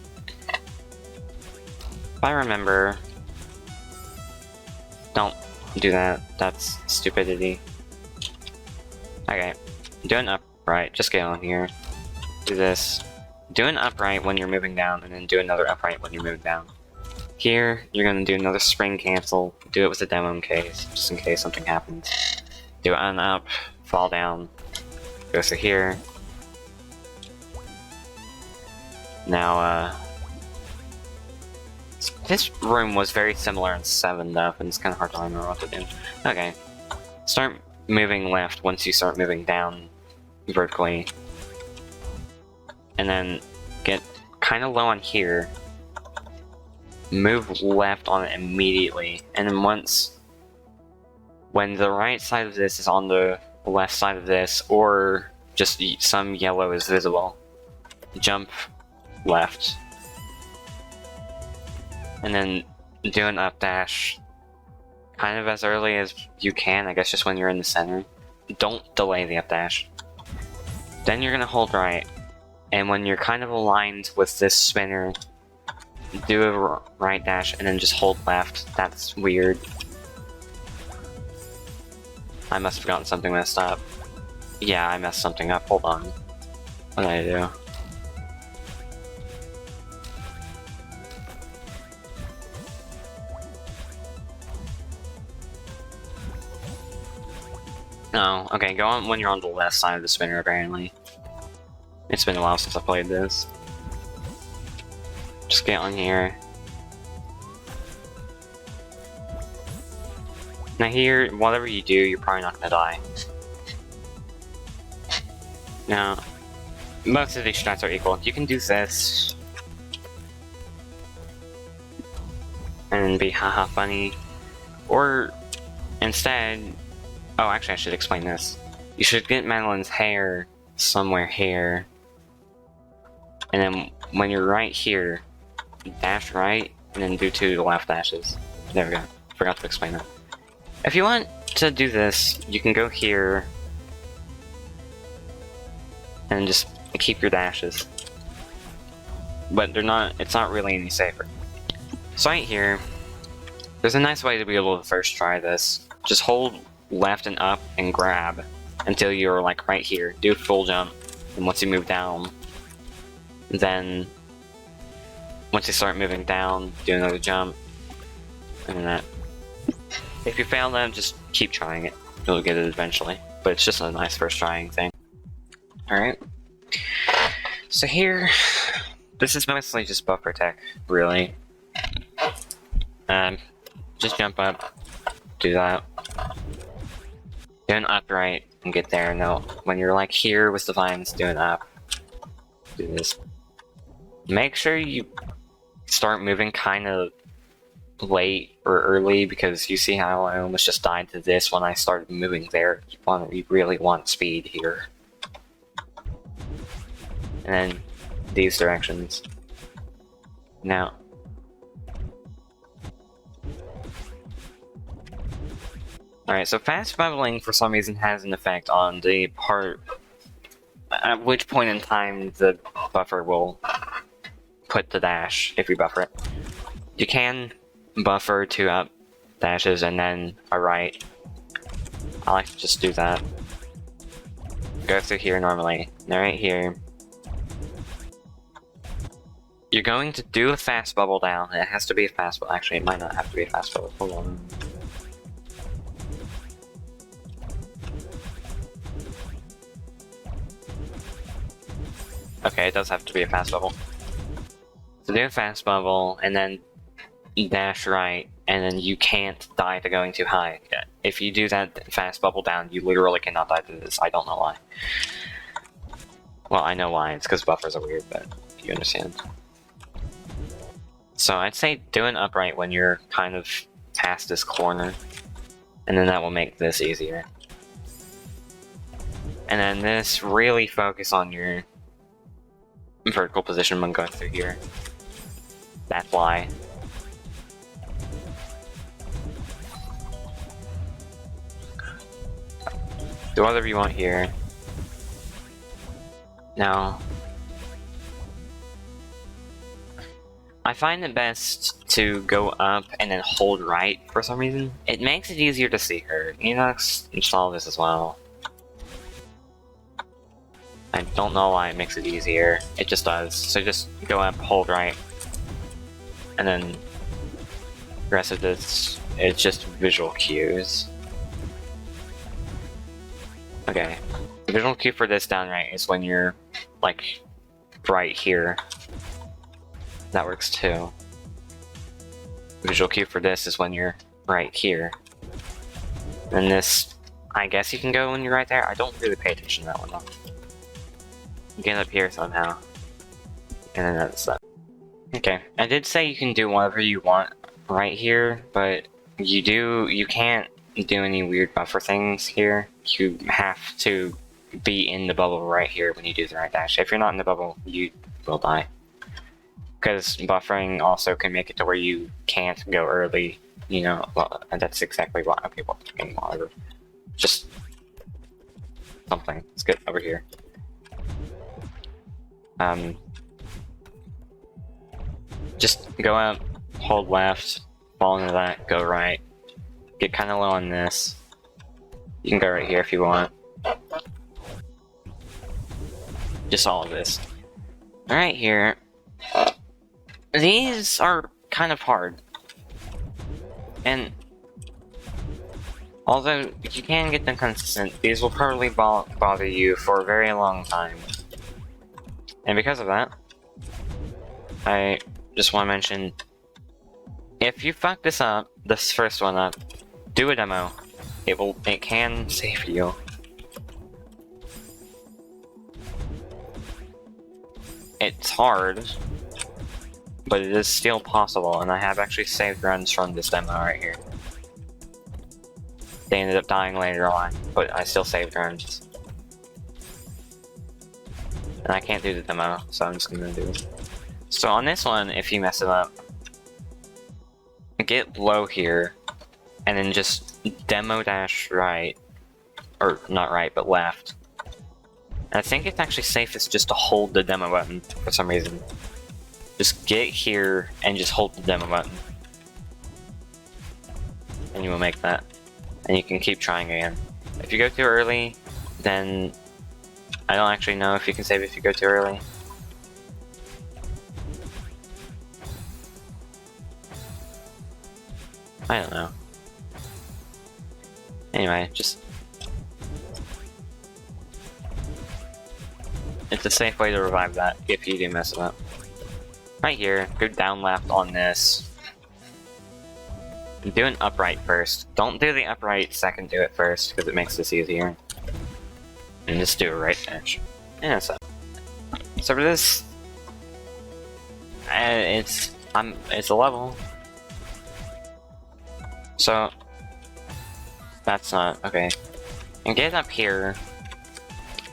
If I remember... Don't do that. That's stupidity. Okay, do an upright. Just get on here. Do this. Do an upright when you're moving down, and then do another upright when you're moving down. Here, you're gonna do another spring cancel. Do it with a demo in case, just in case something happens. Do an up, fall down, go through here. Now, this room was very similar in 7 though, and it's kind of hard to remember what to do. Okay, start moving left once you start moving down vertically. And then get kind of low on here. Move left on it immediately, and then when the right side of this is on the left side of this, or just some yellow is visible, jump left. And then do an up dash kind of as early as you can, I guess just when you're in the center. Don't delay the up dash. Then you're gonna hold right, and when you're kind of aligned with this spinner, do a right dash and then just hold left. That's weird. I must have gotten something messed up. Yeah, I messed something up. Hold on. What did I do? Oh, okay, go on when you're on the left side of the spinner, apparently. It's been a while since I played this. Just get on here. Now here, whatever you do, you're probably not gonna die. Now, most of these strats are equal. You can do this. And be haha funny. Or, instead... Oh, actually I should explain this. You should get Madeline's hair somewhere here. And then when you're right here, dash right, and then do 2 left dashes. There we go. Forgot to explain that. If you want to do this, you can go here and just keep your dashes. But it's not really any safer. So right here, there's a nice way to be able to first try this. Just hold left and up and grab until you're like right here. Do a full jump, and once you move down, then once you start moving down, do another jump, and then that. If you fail that, just keep trying it. You'll get it eventually. But it's just a nice first trying thing. Alright. So here, this is mostly just buffer tech, really. Just jump up, do that. Do an upright and get there. No, when you're like here with the vines, do an up. Do this. Make sure you start moving kind of late or early, because you see how I almost just died to this when I started moving there. You really want speed here. And then these directions. Now. Alright, so fast bubbling for some reason has an effect on the part at which point in time the buffer will put the dash if you buffer it. You can buffer 2 up dashes and then a right. I like to just do that. Go through here normally. Now right here. You're going to do a fast bubble down. It has to be a fast bubble. Actually, it might not have to be a fast bubble. Hold on. Okay, it does have to be a fast bubble. So do a fast bubble, and then dash right, and then you can't die to going too high. If you do that fast bubble down, you literally cannot die to this. I don't know why. Well, I know why. It's because buffers are weird, but you understand. So I'd say do an upright when you're kind of past this corner, and then that will make this easier. And then this, really focus on your vertical position when going through here. That's why. Do whatever you want here. Now, I find it best to go up and then hold right for some reason. It makes it easier to see her. You know, install this as well. I don't know why it makes it easier. It just does. So just go up, hold right, and then the rest of this is just visual cues. Okay. The visual cue for this down right is when you're, like, right here. That works too. The visual cue for this is when you're right here. And this, I guess you can go when you're right there. I don't really pay attention to that one though. You get up here somehow. And then that's that. Okay, I did say you can do whatever you want right here, but you can't do any weird buffer things here. You have to be in the bubble right here when you do the right dash. If you're not in the bubble, you will die. Because buffering also can make it to where you can't go early, you know, well, and that's exactly why people are getting whatever. Just something. Let's get over here. Just go up, hold left, fall into that, go right. Get kind of low on this. You can go right here if you want. Just all of this. Right here. These are kind of hard. And although you can get them consistent, these will probably bother you for a very long time. And because of that, I just want to mention, if you fuck this up, this first one up, do a demo. It can save you. It's hard, but it is still possible, and I have actually saved runs from this demo right here. They ended up dying later on, but I still saved runs. And I can't do the demo, so I'm just gonna do it. So on this one, if you mess it up, get low here, and then just demo dash right, or not right, but left. And I think it's actually safest just to hold the demo button for some reason. Just get here and just hold the demo button. And you will make that. And you can keep trying again. If you go too early, then I don't actually know if you can save if you go too early. I don't know. Anyway, just... it's a safe way to revive that if you do mess it up. Right here, go down left on this. Do an upright first. Don't do the upright second, do it first, because it makes this easier. And just do a right dash. Yeah, so for this, it's a level. So that's not okay. And get up here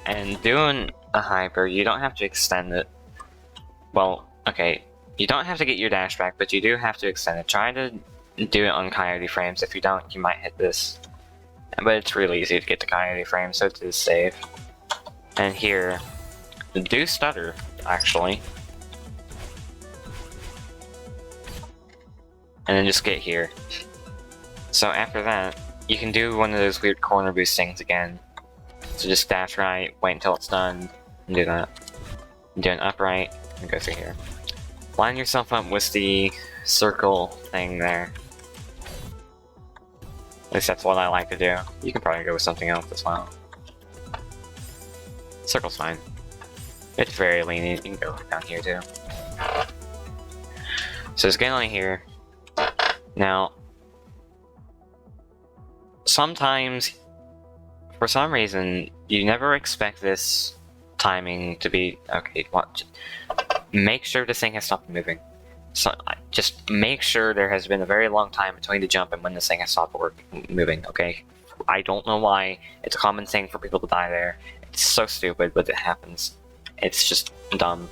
and doing a hyper. You don't have to extend it. Well, okay, you don't have to get your dash back, but you do have to extend it. Try to do it on coyote frames. If you don't, you might hit this. But it's really easy to get to coyote frames, so it is safe. And here, do stutter, actually. And then just get here. So after that, you can do one of those weird corner boost things again. So just dash right, wait until it's done, and do that. Do an upright, and go through here. Line yourself up with the circle thing there. At least that's what I like to do. You can probably go with something else as well. Circle's fine. It's very lenient. You can go down here too. So just get on here. Now, sometimes, for some reason, you never expect this timing to be okay. What? Make sure this thing has stopped moving. So just make sure there has been a very long time between the jump and when this thing has stopped moving. Okay, I don't know why. It's a common thing for people to die there. It's so stupid, but it happens. It's just dumb.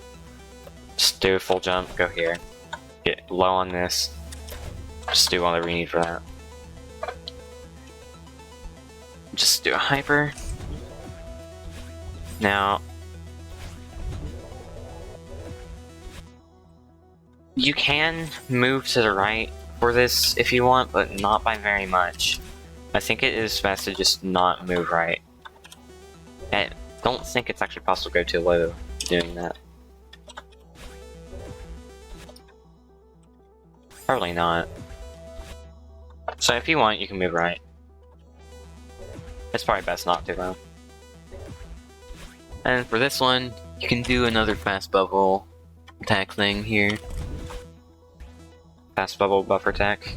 Just do a full jump. Go here. Get low on this. Just do whatever you need for that. Just do a hyper. Now, You can move to the right for this if you want, but not by very much. I think it is best to just not move right. I don't think it's actually possible to go too low doing that. Probably not. So if you want, you can move right. It's probably best not to though. And for this one, you can do another fast bubble attack thing here. Fast bubble buffer attack.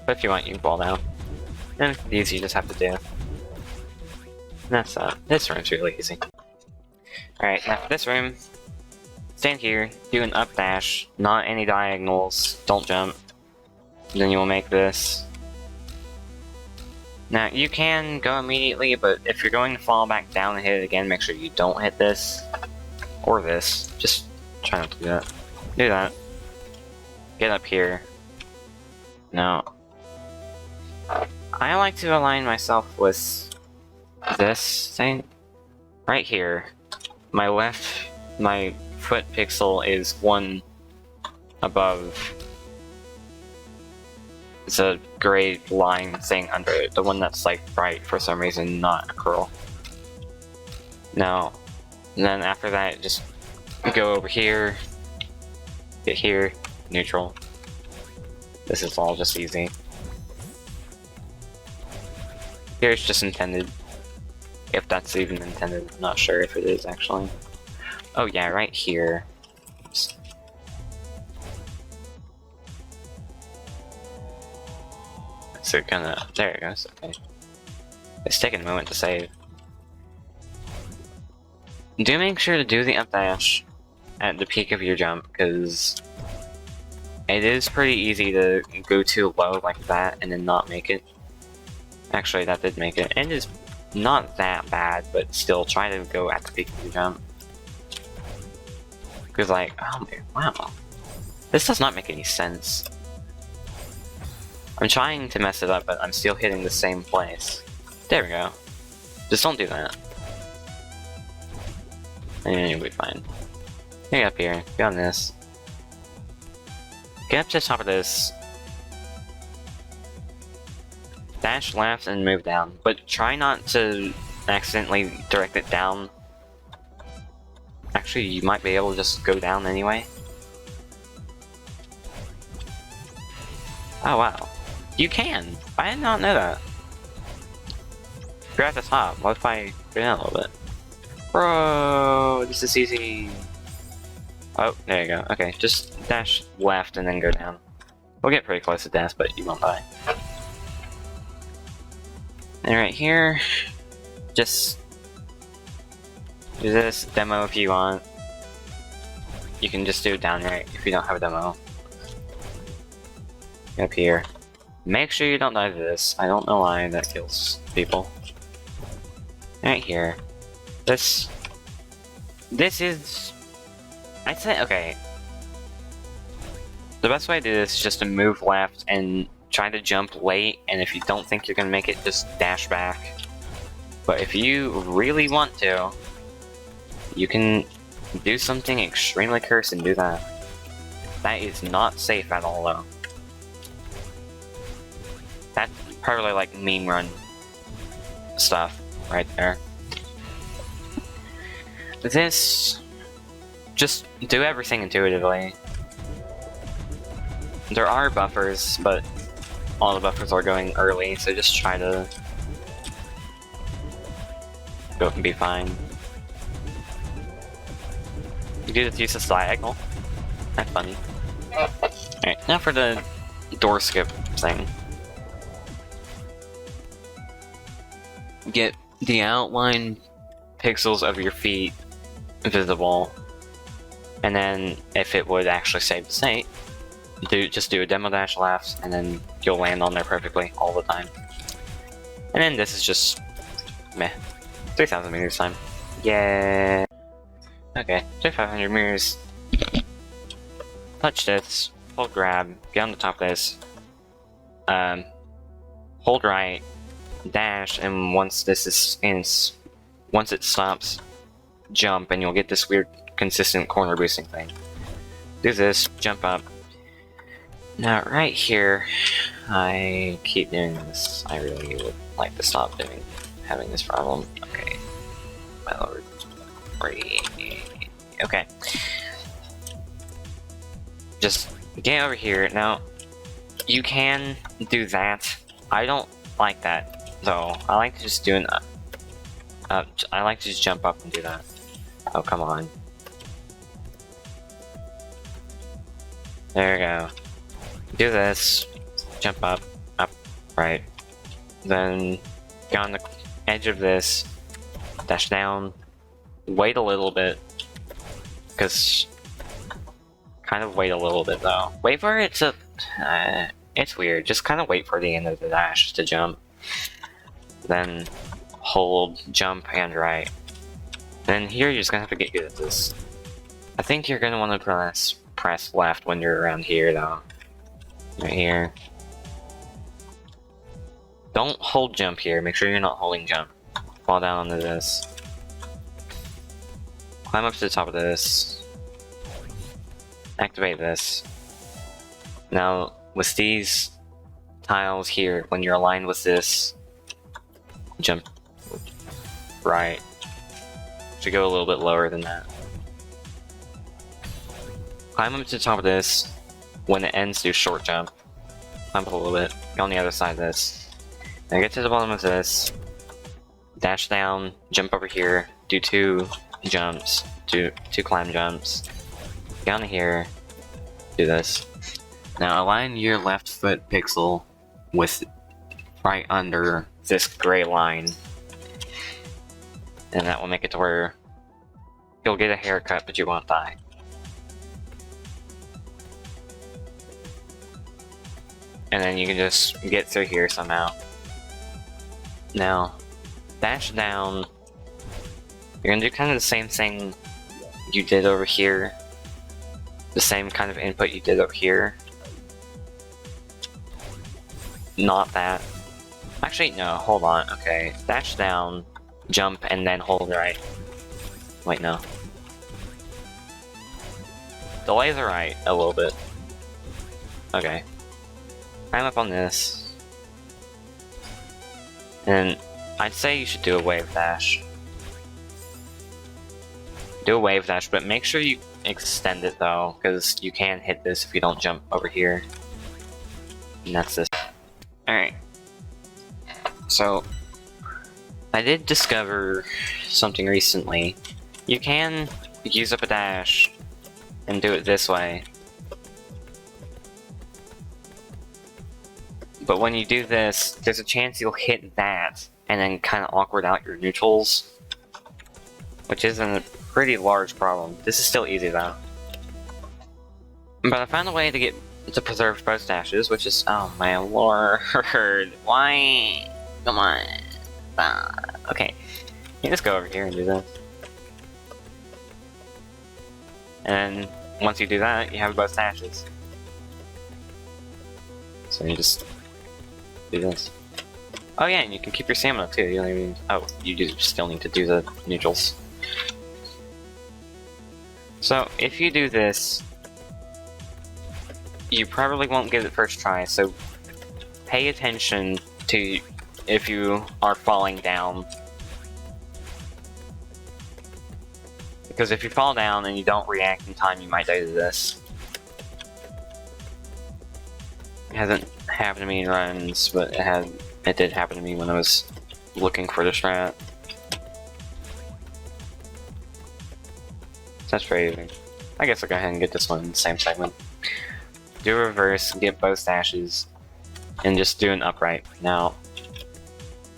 But if you want, you can fall down. And these you just have to do. And that's this room's really easy. Alright, now for this room, stand here, do an up dash, not any diagonals, don't jump. Then you will make this. Now, you can go immediately, but if you're going to fall back down and hit it again, make sure you don't hit this. Or this. Just try not to do that. Do that. Get up here. Now, I like to align myself with this thing. Right here. My foot pixel is one above. It's a gray line thing under it, the one that's like bright for some reason, not a curl. Now, and then after that, just go over here, get here, neutral. This is all just easy. Here it's just intended. If that's even intended, I'm not sure if it is actually. Oh yeah, right here. So kinda, there it goes, okay. It's taking a moment to save. Do make sure to do the up dash at the peak of your jump, because it is pretty easy to go too low like that and then not make it. Actually, that did make it. It is not that bad, but still try to go at the peak of your jump. Because like, oh man, wow. This does not make any sense. I'm trying to mess it up, but I'm still hitting the same place. There we go. Just don't do that. And you'll be fine. Get up here, get on this. Get up to the top of this. Dash left and move down, but try not to accidentally direct it down. Actually, you might be able to just go down anyway. Oh wow. You can! I did not know that. You're at the top. What if I go down a little bit? Bro, this is easy. Oh, there you go. Okay, just dash left and then go down. We'll get pretty close to dash, but you won't die. And right here, just do this demo if you want. You can just do it down right if you don't have a demo. Up here. Make sure you don't die to this. I don't know why that kills people. Right here. This is... I'd say, okay. The best way to do this is just to move left and try to jump late, and if you don't think you're gonna make it, just dash back. But if you really want to, you can do something extremely cursed and do that. That is not safe at all, though. That's probably like meme run stuff right there. This, just do everything intuitively. There are buffers, but all the buffers are going early, so just try to go and be fine. You do just use this diagonal. That's funny. Alright, now for the door skip thing. Get the outline pixels of your feet visible, and then if it would actually save the state, just do a demo dash left, and then you'll land on there perfectly all the time. And then this is just meh. 3,000 meters time. Yeah. Okay, 3,500 meters. Touch this, hold grab, get on the top of this. Hold right, dash, and once this is once it stops, jump, and you'll get this weird consistent corner boosting thing. do this, jump up. Now, right here, I keep doing this. I really would like to stop having this problem. Okay. My lord. Okay. Just get over here. Now, you can do that. I don't like that, though. I like to just do I like to just jump up and do that. Oh, come on. There we go. Do this. Jump up. Up. Right. Then get on the edge of this. Dash down. Wait a little bit. Because... kind of wait a little bit, though. Wait for it to... it's weird. Just kind of wait for the end of the dash to jump. Then hold, jump, and right. Then here you're just gonna have to get good at this. I think you're gonna want to press left when you're around here, though. Right here. Don't hold jump here. Make sure you're not holding jump. Fall down onto this. Climb up to the top of this. Activate this. Now, with these tiles here, when you're aligned with this, jump right. Should go a little bit lower than that. Climb up to the top of this. When it ends, do short jump. Climb up a little bit. Go on the other side of this. Now get to the bottom of this. Dash down. Jump over here. Do 2 jumps. Two climb jumps. Get on here. Do this. Now align your left foot pixel with right under this gray line. And that will make it to where you'll get a haircut, but you won't die. And then you can just get through here somehow. Now, dash down. You're gonna do kind of the same thing you did over here. The same kind of input you did over here. Not that. Actually, no, hold on. Okay, dash down, jump, and then hold right. Wait, no. Delay the right a little bit. Okay. Climb up on this. And I'd say you should do a wave dash. Do a wave dash, but make sure you extend it though, because you can hit this if you don't jump over here. And that's this. Alright. So, I did discover something recently. You can use up a dash and do it this way. But when you do this, there's a chance you'll hit that and then kind of awkward out your neutrals. Which isn't a pretty large problem. This is still easy though. But I found a way to preserve both dashes, which is, oh my lord, why? Come on. Okay, you just go over here and do this. And once you do that, you have both dashes. So you just do this. Oh yeah, and you can keep your stamina too. You don't even. Oh, you do still need to do the neutrals. So if you do this, you probably won't get it first try. So pay attention to if you are falling down. Because if you fall down and you don't react in time, you might die to this. It hasn't happened to me in runs, but it did happen to me when I was looking for the strat. That's crazy. I guess I'll go ahead and get this one in the same segment. Do a reverse, get both dashes, and just do an upright. Now,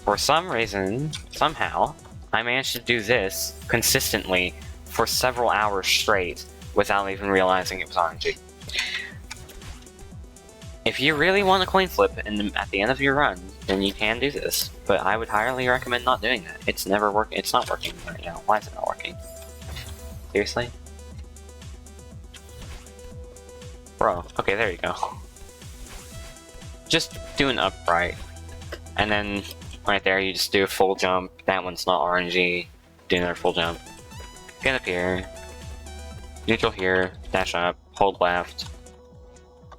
for some reason, somehow, I managed to do this consistently for several hours straight without even realizing it was RNG. If you really want a coin flip at the end of your run, then you can do this. But I would highly recommend not doing that. It's never working. It's not working right now. Why is it not working? Seriously? Bro, okay, there you go. Just do an upright. And then, right there, you just do a full jump. That one's not RNG. Do another full jump. Get up here. Neutral here. Dash up. hold left,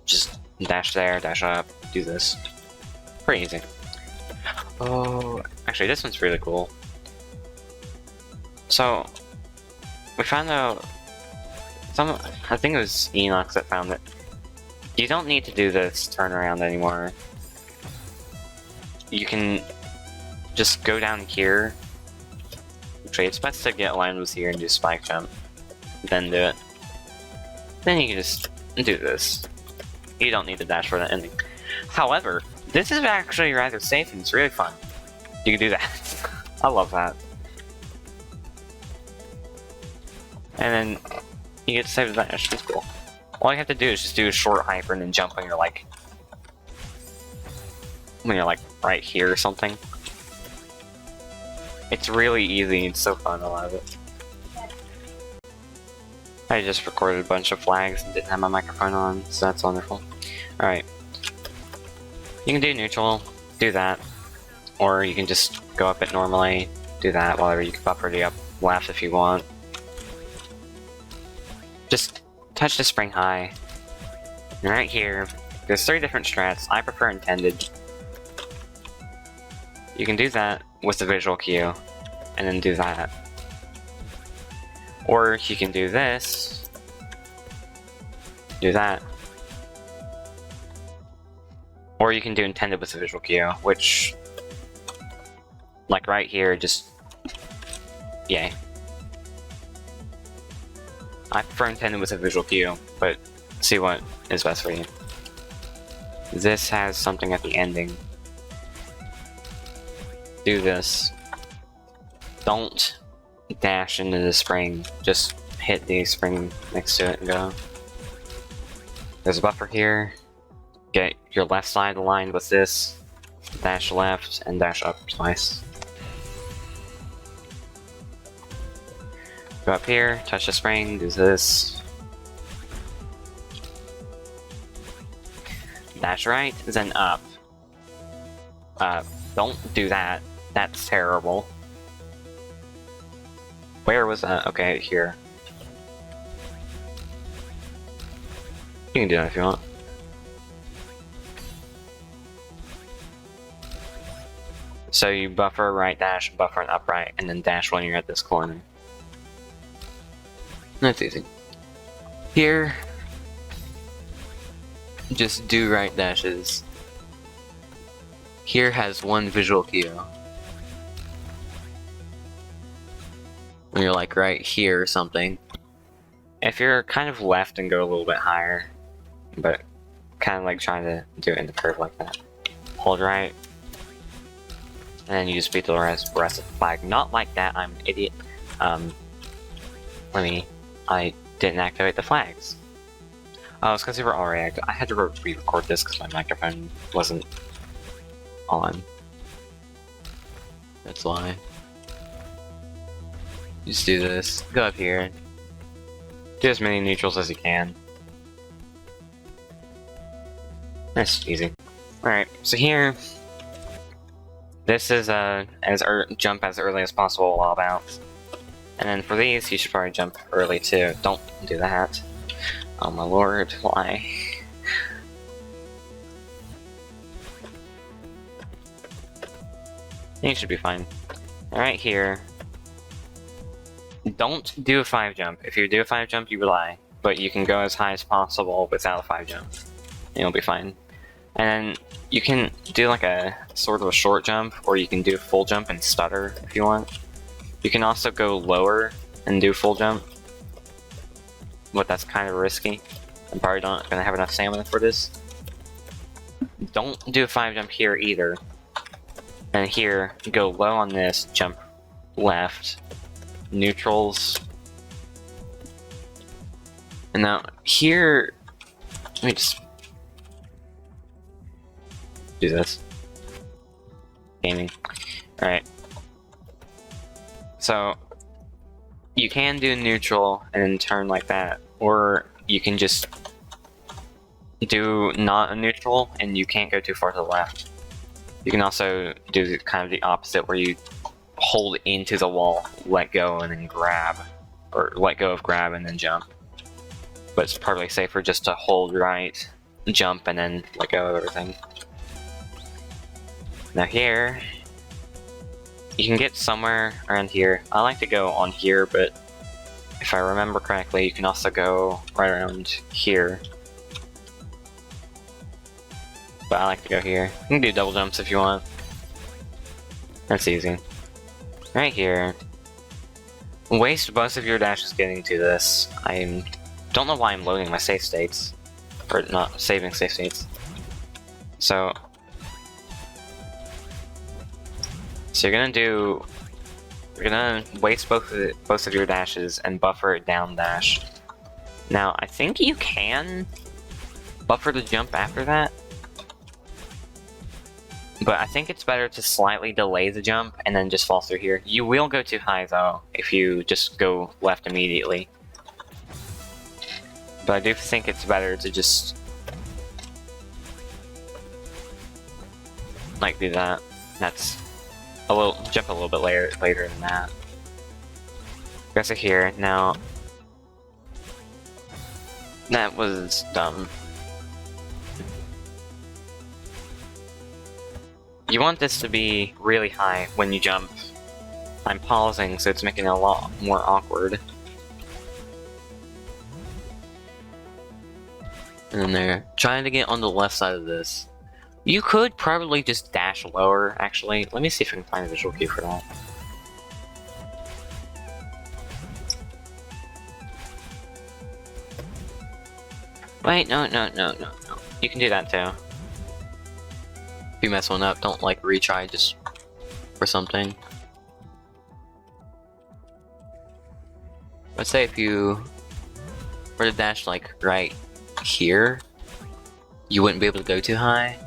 just dash there, dash up, do this. Pretty easy. Oh, actually this one's really cool. So, we found out, I think it was Enox that found it. You don't need to do this turnaround anymore. You can just go down here. Actually, it's best to get aligned with here and do spike jump. Then do it. Then you can just do this. You don't need to dash for that ending. However, this is actually rather safe and it's really fun. You can do that. I love that. And then you get to save the dash. It's cool. All you have to do is just do a short hyper and then jump when you're like right here or something. It's really easy. It's so fun. I love it. I just recorded a bunch of flags and didn't have my microphone on, so that's wonderful. Alright. You can do neutral, do that. Or you can just go up it normally, do that, whatever. You can buffer the up left if you want. Just touch the spring high. And right here, there's 3 different strats. I prefer intended. You can do that with the visual cue, and then do that. Or you can do this, do that. Or you can do intended with the visual cue, which, like right here, just, yay. I prefer intended with a visual cue, but see what is best for you. This has something at the ending. Do this. Don't dash into the spring, just hit the spring next to it and go. There's a buffer here. Get your left side aligned with this. Dash left and dash up twice. Go up here, touch the spring, do this. Dash right, then up. Don't do that. That's terrible. Where was that? Okay, here. You can do that if you want. So you buffer right dash, buffer and upright, and then dash when you're at this corner. That's easy. Here, just do right dashes. Here has 1 visual cue. When you're like right here or something. If you're kind of left and go a little bit higher, but kind of like trying to do it in the curve like that. Hold right. And then you just beat the rest of the flag. Not like that, I'm an idiot. I didn't activate the flags. Oh, it's because they were already active. I had to re-record this because my microphone wasn't on. That's why. Just do this. Go up here. Do as many neutrals as you can. That's easy. Alright, so here, this is jump as early as possible while bounce. And then for these, you should probably jump early too. Don't do that. Oh my lord, why? You should be fine. Alright, here. Don't do a 5 jump. If you do a 5 jump, you rely. But you can go as high as possible without a 5 jump. And you'll be fine. And then you can do like a sort of a short jump, or you can do a full jump and stutter if you want. You can also go lower and do full jump. But that's kind of risky. I'm probably not going to have enough stamina for this. Don't do a 5 jump here either. And here, go low on this, jump left, neutrals. And now here, let me just do this. Gaming. Alright. So, you can do neutral and then turn like that, or you can just do not a neutral and you can't go too far to the left. You can also do kind of the opposite where you hold into the wall, let go, and then grab, or let go of grab and then jump. but it's probably safer just to hold right, jump, and then let go of everything. Now here, you can get somewhere around here. I like to go on here, but if I remember correctly, you can also go right around here. But I like to go here. You can do double jumps if you want. That's easy. Right here. Waste most of your dashes getting to this. I don't know why I'm loading my save states. Or not saving save states. So you're gonna waste both of your dashes and buffer it down dash. Now I think you can buffer the jump after that, but I think it's better to slightly delay the jump and then just fall through here. You will go too high though if you just go left immediately. But I do think it's better to just like do that. That's jump a little bit later than that. Guys are here now. That was dumb. You want this to be really high when you jump. I'm pausing, so it's making it a lot more awkward. And then they're trying to get on the left side of this. You could probably just dash lower, actually. Let me see if I can find a visual cue for that. Wait, no. You can do that too. If you mess one up, don't like retry just for something. Let's say if you were to dash like right here, you wouldn't be able to go too high.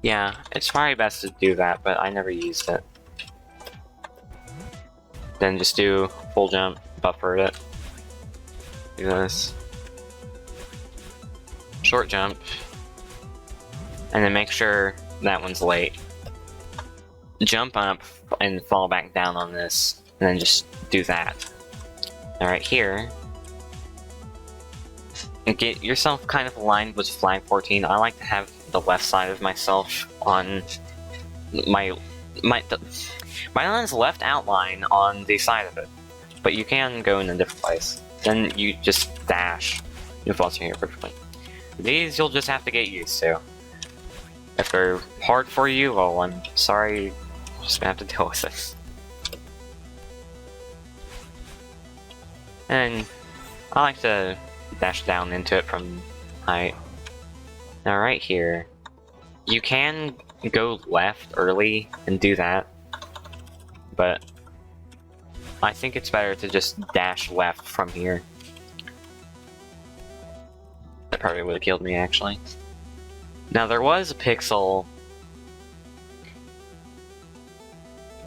Yeah, it's probably best to do that, but I never used it. Then just do full jump, buffer it. Do this. Short jump. And then make sure that one's late. Jump up and fall back down on this, and then just do that. Alright, here. And get yourself kind of aligned with flag 14. I like to have the left side of myself on my island's left outline on the side of it. But you can go in a different place. Then you just dash. You'll fall through here perfectly. These you'll just have to get used to. If they're hard for you, well, I'm sorry, you're just gonna have to deal with it. And I like to dash down into it from height. Now right here, you can go left early and do that, but I think it's better to just dash left from here. That probably would have killed me, actually. Now there was a pixel.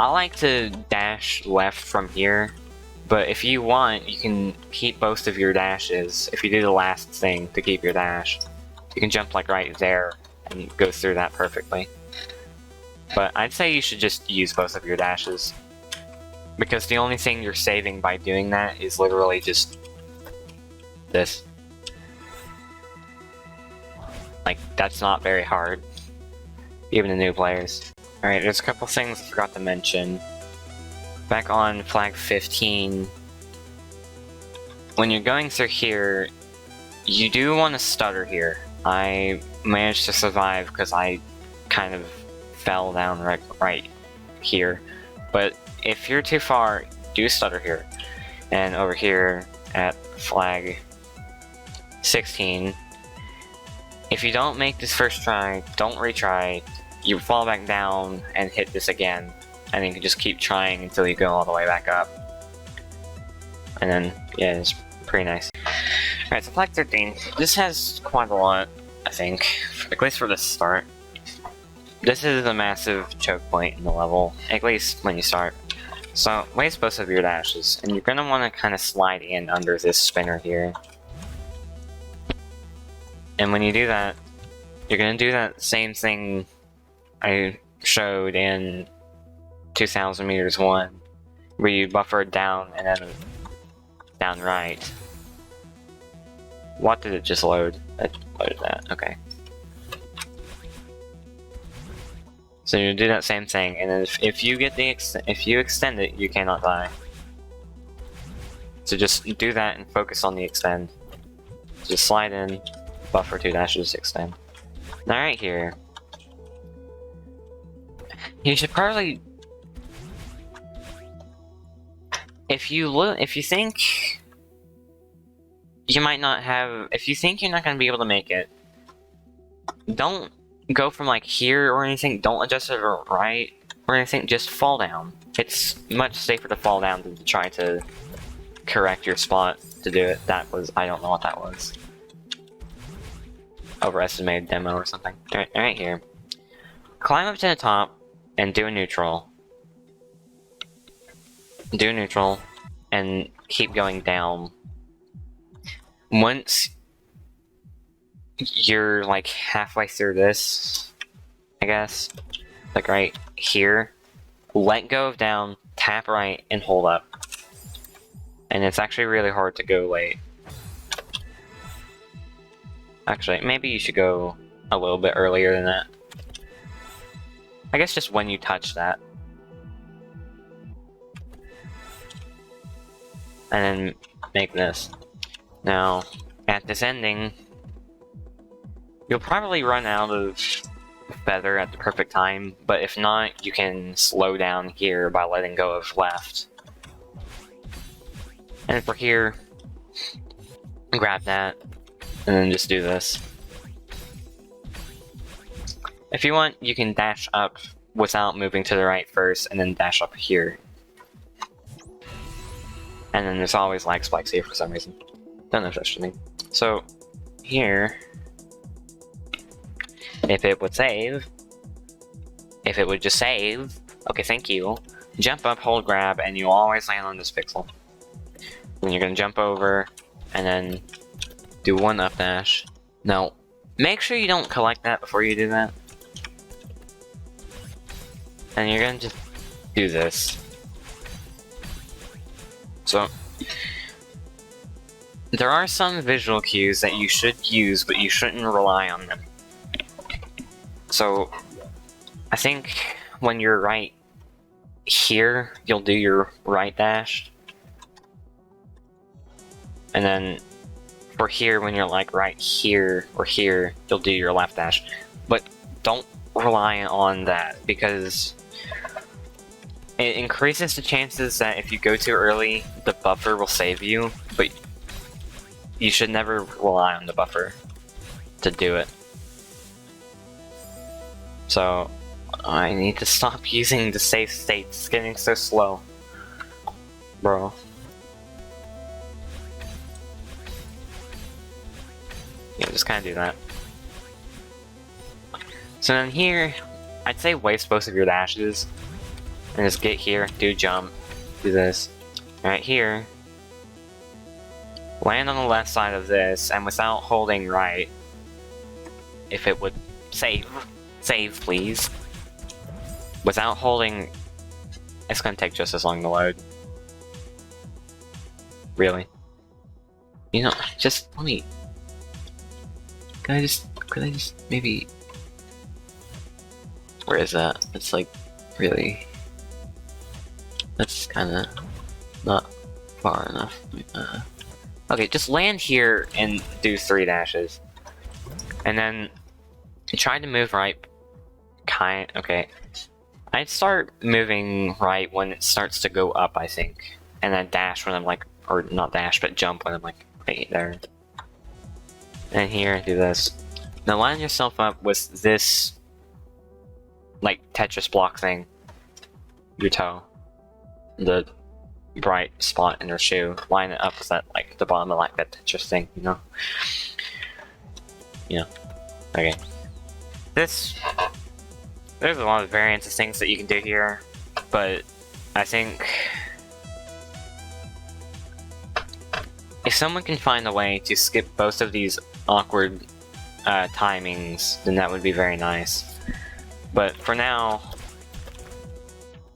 I like to dash left from here, but if you want, you can keep both of your dashes. If you do the last thing to keep your dash, you can jump like right there and go through that perfectly. But I'd say you should just use both of your dashes, because the only thing you're saving by doing that is literally just this. Like, that's not very hard, even to new players. Alright, there's a couple things I forgot to mention. Back on flag 15, when you're going through here, you do want to stutter here. I managed to survive because I kind of fell down right here. But if you're too far, do stutter here. And over here at flag 16, if you don't make this first try, don't retry. You fall back down and hit this again, and then you can just keep trying until you go all the way back up. And then, yeah, it's pretty nice. Alright, so flag 13. This has quite a lot, I think, at least for the start. This is a massive choke point in the level, at least when you start. So, waste both of your dashes, and you're gonna want to kind of slide in under this spinner here. And when you do that, you're gonna do that same thing I showed in 2000 meters 1, where you buffer it down and then down right. What did it just load? It loaded that, okay. So you do that same thing, and if you get the if you extend it, you cannot die. So just do that and focus on the extend. Just slide in, buffer 2 dashes, extend. Now right here, you should probably, if you think you might not have, if you think you're not going to be able to make it, don't go from like here or anything, don't adjust it right or anything, just fall down. It's much safer to fall down than to try to correct your spot to do it. That was, I don't know what that was. Overestimated demo or something. Right here. Climb up to the top and do a neutral. Do a neutral and keep going down. Once you're like halfway through this, I guess, like right here, let go of down, tap right, and hold up. And it's actually really hard to go late. Actually, maybe you should go a little bit earlier than that. I guess just when you touch that. And then make this. Now, at this ending, you'll probably run out of feather at the perfect time, but if not, you can slow down here by letting go of left. And for here, grab that, and then just do this. If you want, you can dash up without moving to the right first, and then dash up here. And then there's always lag spikes here for some reason. Don't know if that's true. So, here, if it would save, if it would just save, okay, thank you, jump up, hold grab, and you always land on this pixel. And you're gonna jump over, and then do one up dash. Now, make sure you don't collect that before you do that. And you're gonna just do this. So, there are some visual cues that you should use, but you shouldn't rely on them. So, I think when you're right here, you'll do your right dash. And then for here, when you're like right here or here, you'll do your left dash. But don't rely on that, because it increases the chances that if you go too early, the buffer will save you, but you should never rely on the buffer to do it. So, I need to stop using the safe state. It's getting so slow. Bro. Yeah, just kind of do that. So then here, I'd say waste both of your dashes. And just get here, do jump, do this. Right here, land on the left side of this, and without holding right, if it would save please. Without holding, it's gonna take just as long to load. Really? You know, just let me. Could I just maybe? Where is that? It's like really. That's kind of not far enough. Okay, just land here and do 3 dashes. And then try to move right. Okay. I'd start moving right when it starts to go up, I think. And then dash when I'm like, or not dash, but jump when I'm like right there. And here, do this. Now line yourself up with this, like, Tetris block thing. Your toe. The bright spot in your shoe. Line it up with that, like, the bottom of, like, that Tetris thing, you know? Yeah. Okay. There's a lot of variants of things that you can do here, but I think if someone can find a way to skip both of these awkward timings, then that would be very nice. But for now,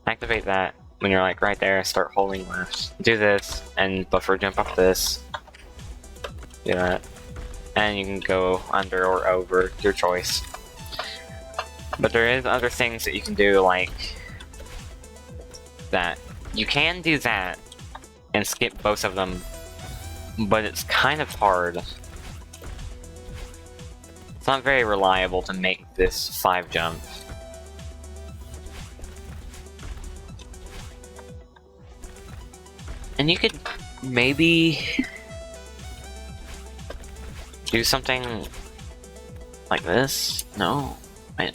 activate that when you're like right there, start holding left. Do this, and buffer jump off this. Do that. and you can go under or over, your choice. But there is other things that you can do, like that. You can do that and skip both of them, but it's kind of hard. It's not very reliable to make this 5 jump. And you could maybe do something like this? No. I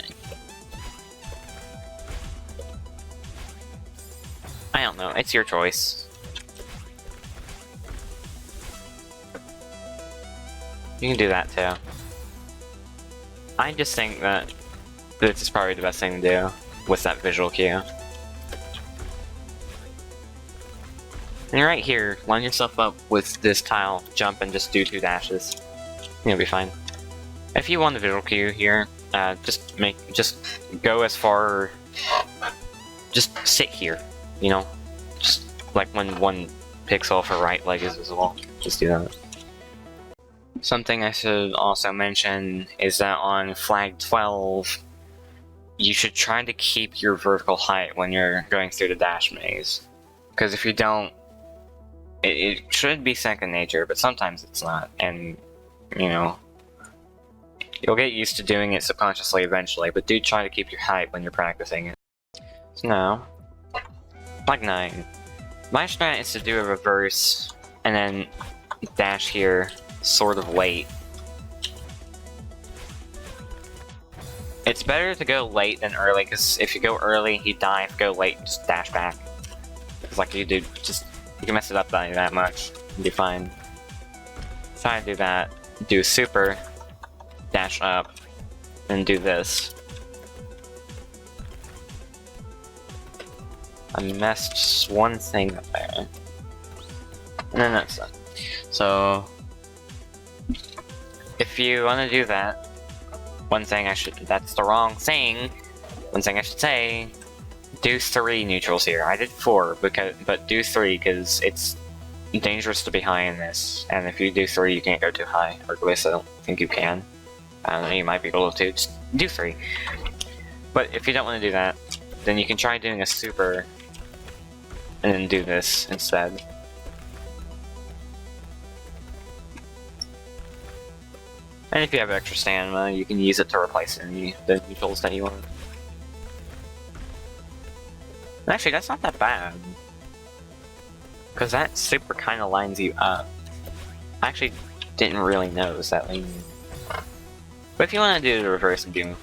don't know, it's your choice. You can do that too. I just think that this is probably the best thing to do with that visual cue. And right here, line yourself up with this tile, jump, and just do 2 dashes. You'll be fine. If you want the visual cue here, just go as far. Just sit here, you know, just like when 1 pixel for right leg is visible. Just do that. Something I should also mention is that on flag 12, you should try to keep your vertical height when you're going through the dash maze. Because if you don't, it should be second nature, but sometimes it's not, and, you know, you'll get used to doing it subconsciously eventually, but do try to keep your height when you're practicing it. So now, flag 9. My strat is to do a reverse, and then dash here, sort of late. It's better to go late than early, because if you go early, you die. If you go late, just dash back. Because like you do, just you can mess it up by that much, you'll be fine. Try to do that. Do super, dash up, and do this. I messed one thing up there. And then that's done. So, if you want to do that, that's the wrong thing. One thing I should say, do 3 neutrals here. I did 4, but do 3 because it's dangerous to be high in this. And if you do 3, you can't go too high. Or at least I don't think you can. I don't know, you might be able to. Just do 3. But if you don't want to do that, then you can try doing a super and then do this instead. And if you have extra stamina, you can use it to replace the neutrals that you want. Actually, that's not that bad. Because that super kind of lines you up. I actually didn't really notice that line. But if you want to do the reverse and do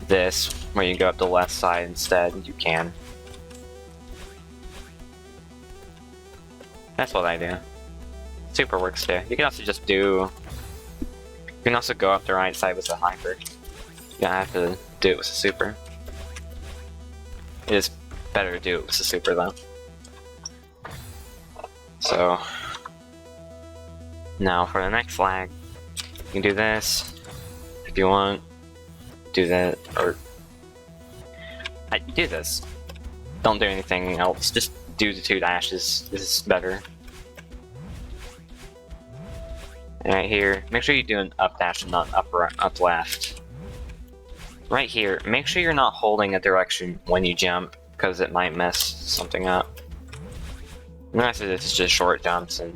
this, where you go up the left side instead, you can. That's what I do. Super works too. You can also just do... You can also go up the right side with the hyper. You don't have to do it with a super. It is better to do it with a super though. So... Now for the next flag, you can do this. If you want, do that, or... do this. Don't do anything else, just do the 2 dashes. This is better. And right here, make sure you do an up dash and not up left. Right here, make sure you're not holding a direction when you jump, because it might mess something up. The rest of this is just short jumps and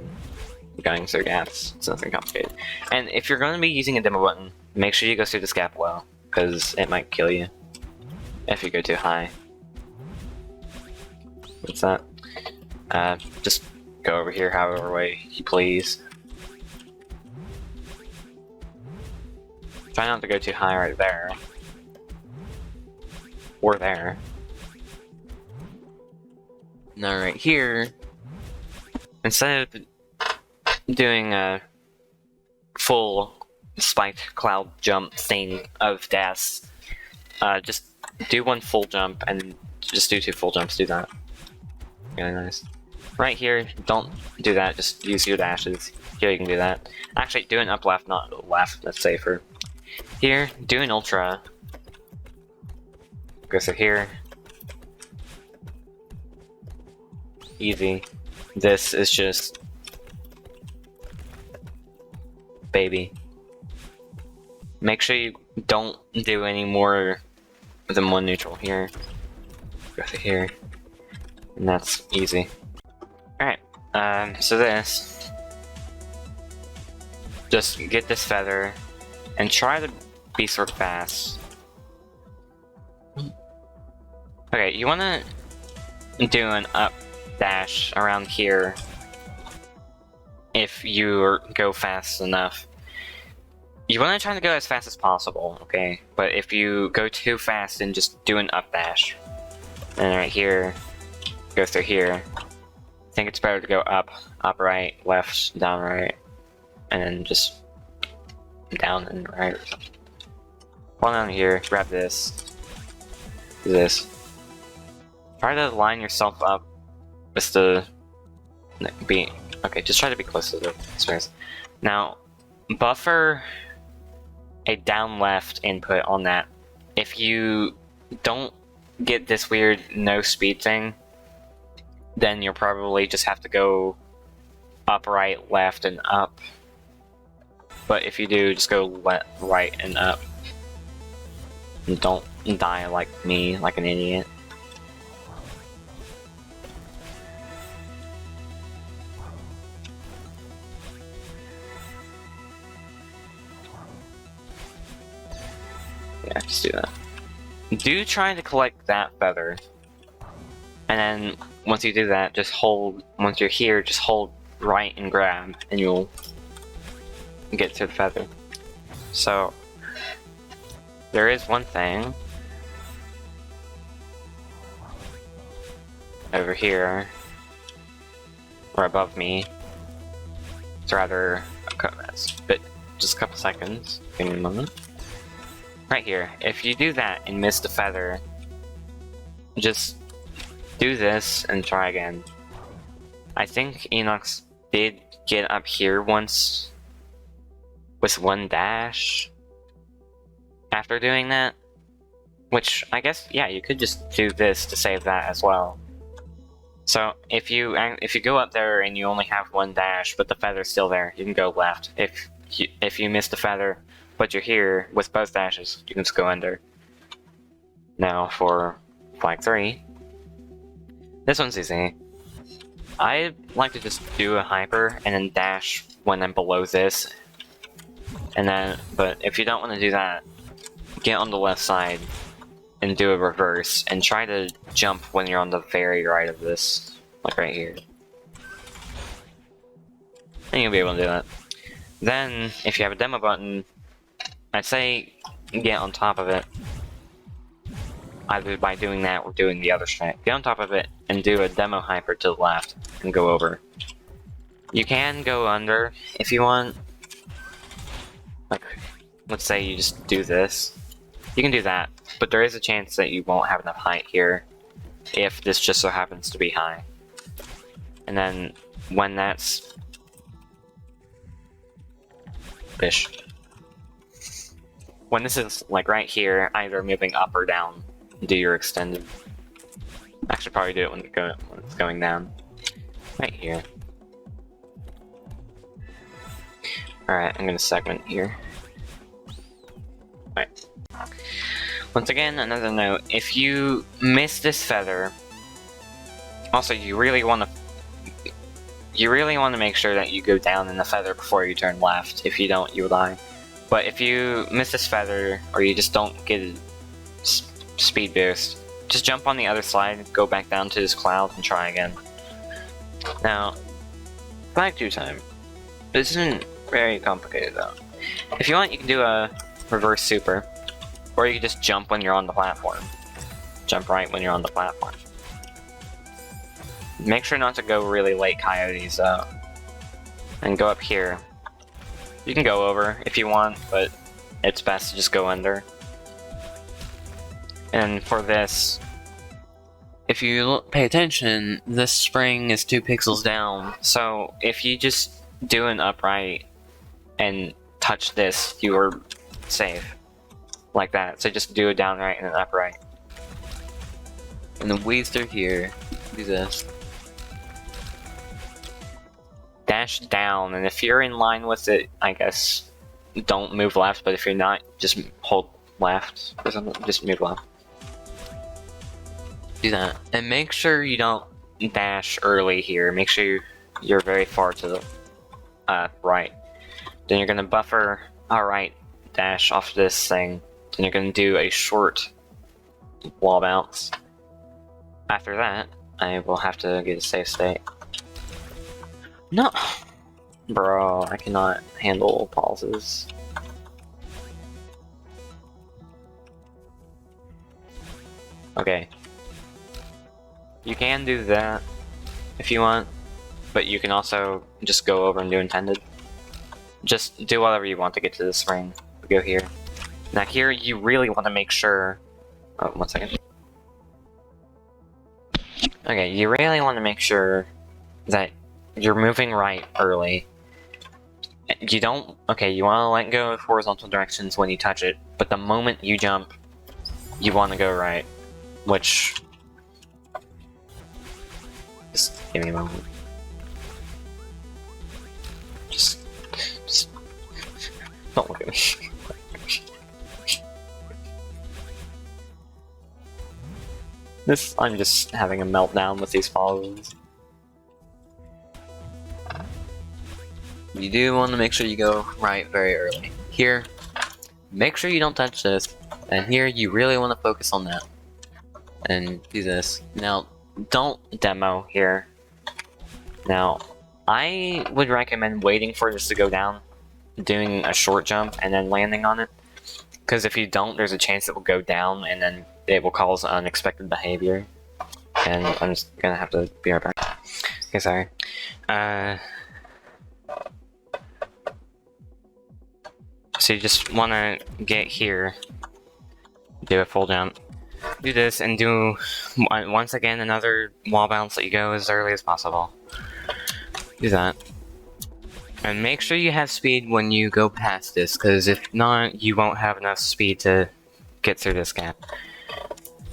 going through gaps. It's nothing complicated. And if you're going to be using a demo button, make sure you go through the scap well, because it might kill you if you go too high. What's that? Just go over here however way you please. Try not to go too high right there. Or there. Now right here, instead of doing a full spiked cloud jump thing of death, just do 1 full jump and just do 2 full jumps, do that. Really nice. Right here, don't do that, just use your dashes. Here you can do that. Actually, do an up left, not left, that's safer. Here, do an ultra. Go through here. Easy. This is just baby. Make sure you don't do any more than one neutral here. Go through here. And that's easy. Alright, so this. Just get this feather and try to be sort of fast. Okay, you wanna do an up dash around here if you go fast enough. You want to try to go as fast as possible, okay? But if you go too fast, then just do an up dash. And right here, go through here. I think it's better to go up, up right, left, down right, and then just down and right or something. Fall down here, grab this, do this. Try to line yourself up with the being. Okay, just try to be close to the stairs. Now, buffer a down left input on that. If you don't get this weird no speed thing, then you'll probably just have to go up, right, left, and up. But if you do, just go left, right, and up. And don't die like me, like an idiot. Yeah, just do that. Do try to collect that feather. And then, once you do that, just hold, once you're here, just hold right and grab, and you'll get to the feather. So, there is one thing over here, or above me. It's rather, but just a couple seconds, give me a moment. Right here, if you do that and miss the feather, just do this and try again. I think Enox did get up here once with one dash after doing that, which I guess, yeah, you could just do this to save that as well. So if you go up there and you only have one dash but the feather's still there, you can go left. If you miss the feather but you're here with both dashes, you can just go under. Now for flag 3. This one's easy. I like to just do a hyper and then dash when I'm below this. And then, but if you don't want to do that, get on the left side and do a reverse and try to jump when you're on the very right of this, like right here. And you'll be able to do that. Then, if you have a demo button, I'd say get on top of it. Either by doing that or doing the other strat. Get on top of it and do a demo hyper to the left and go over. You can go under if you want. Like, let's say you just do this. You can do that, but there is a chance that you won't have enough height here if this just so happens to be high. And then when that's fish. When this is like right here, either moving up or down, do your extended. Actually, probably do it when it's going down. Right here. Alright, I'm gonna segment here. Alright. Once again, another note, if you miss this feather, also you really want to make sure that you go down in the feather before you turn left. If you don't, you'll die. But if you miss this feather, or you just don't get a speed boost, just jump on the other side, go back down to this cloud, and try again. Now, flag 2 time. This isn't very complicated though. If you want, you can do a reverse super, or you can just jump when you're on the platform. Jump right when you're on the platform. Make sure not to go really late coyotes though. And go up here. You can go over if you want, but it's best to just go under. And for this, if you pay attention, this spring is 2 pixels down. So if you just do an upright and touch this, you are safe. Like that. So just do a downright and an upright. And then weave through here. Do this. Dash dash down, and if you're in line with it, I guess don't move left, but if you're not, just hold left or something, just move left. Do that. And make sure you don't dash early here. Make sure you're very far to the right. Then you're gonna buffer right dash off this thing. Then you're gonna do a short wall bounce. After that, I will have to get a safe state. No! Bro, I cannot handle pauses. Okay. You can do that if you want, but you can also just go over and do intended. Just do whatever you want to get to this ring. Go here. Now here, you really want to make sure... Oh, 1 second. Okay, you really want to make sure that you're moving right early. You don't... Okay, you want to let go of horizontal directions when you touch it, but the moment you jump, you want to go right. Which... Just give me a moment. Just don't look at me. I'm just having a meltdown with these pauses. You do want to make sure you go right very early. Here, make sure you don't touch this, and here you really want to focus on that. And do this. Now, don't demo here. Now, I would recommend waiting for this to go down, doing a short jump, and then landing on it. Because if you don't, there's a chance it will go down, and then it will cause unexpected behavior. And I'm just gonna have to be right back. Okay, sorry. So you just wanna get here, do a full jump, do this, and do, once again, another wall bounce, let you go as early as possible. Do that. And make sure you have speed when you go past this, because if not, you won't have enough speed to get through this gap.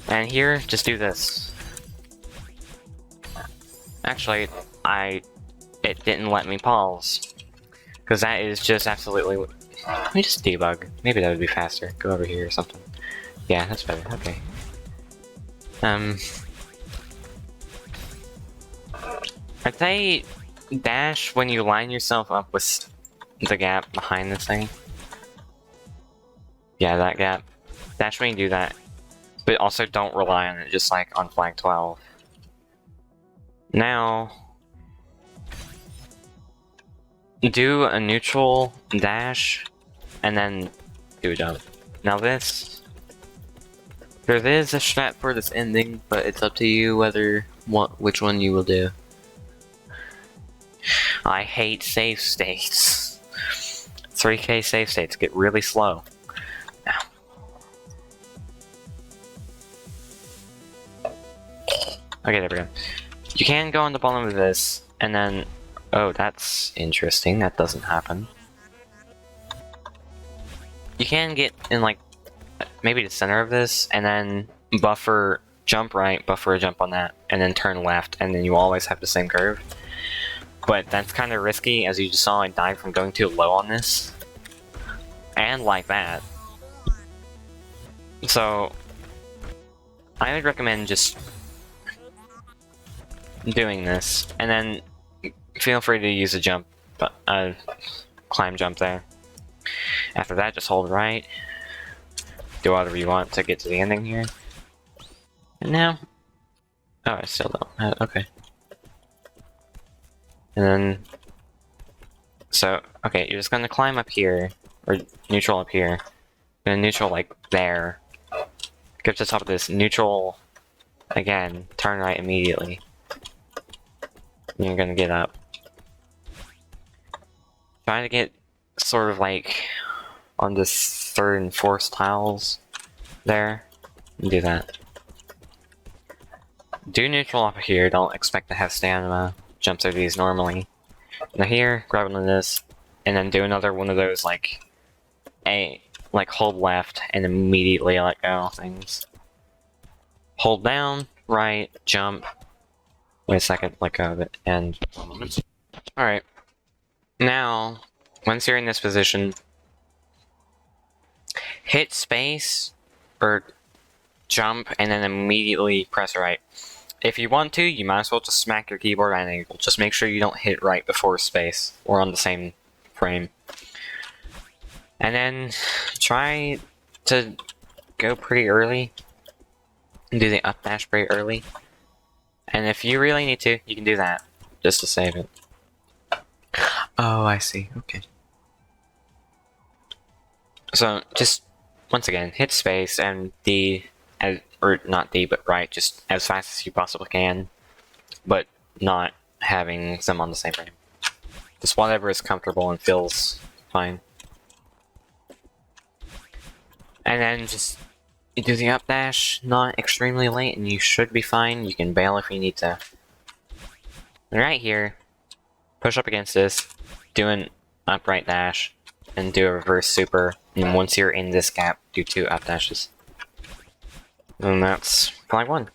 And here, just do this. Actually, it didn't let me pause. Because that is just absolutely... Let me just debug. Maybe that would be faster. Go over here or something. Yeah, that's better. Okay. I'd say dash when you line yourself up with the gap behind this thing. Yeah, that gap. Dash when you do that. But also don't rely on it, just like on flag 12. Now, do a neutral dash, and then do a jump. Now this, there is a strat for this ending, but it's up to you which one you will do. I hate save states. 3K save states get really slow. Okay, there we go. You can go on the bottom of this, and then... Oh, that's interesting. That doesn't happen. You can get in, like, maybe the center of this, and then buffer, jump right, buffer a jump on that, and then turn left, and then you always have the same curve. But that's kind of risky, as you just saw I died from going too low on this. And like that. So, I would recommend just doing this, and then feel free to use a jump, climb jump there. After that, just hold right, do whatever you want to get to the ending here. And now, oh, I still don't, okay. And then, so, okay, you're just gonna climb up here, or neutral up here, and neutral like there. Get to the top of this, neutral, again, turn right immediately. And you're gonna get up. Try to get sort of like on this third and fourth tiles there, and do that. Do neutral up here, don't expect to have stamina. Jump through these normally. Now here, grab one of this, and then do another one of those like hold left and immediately let go things. Hold down, right, jump. Wait a second, let go of it, and 1 moment. Alright. Now, once you're in this position, hit space or jump and then immediately press right. If you want to, you might as well just smack your keyboard at an angle. Just make sure you don't hit right before space or on the same frame. And then try to go pretty early. Do the up dash pretty early. And if you really need to, you can do that just to save it. Oh, I see. Okay. So just once again, hit space and D, or not D, but right, just as fast as you possibly can, but not having them on the same frame. Just whatever is comfortable and feels fine. And then just do the up dash, not extremely late, and you should be fine. You can bail if you need to. And right here, push up against this, do an upright dash, and do a reverse super. And once you're in this gap, do 2 up dashes. And that's flag 1.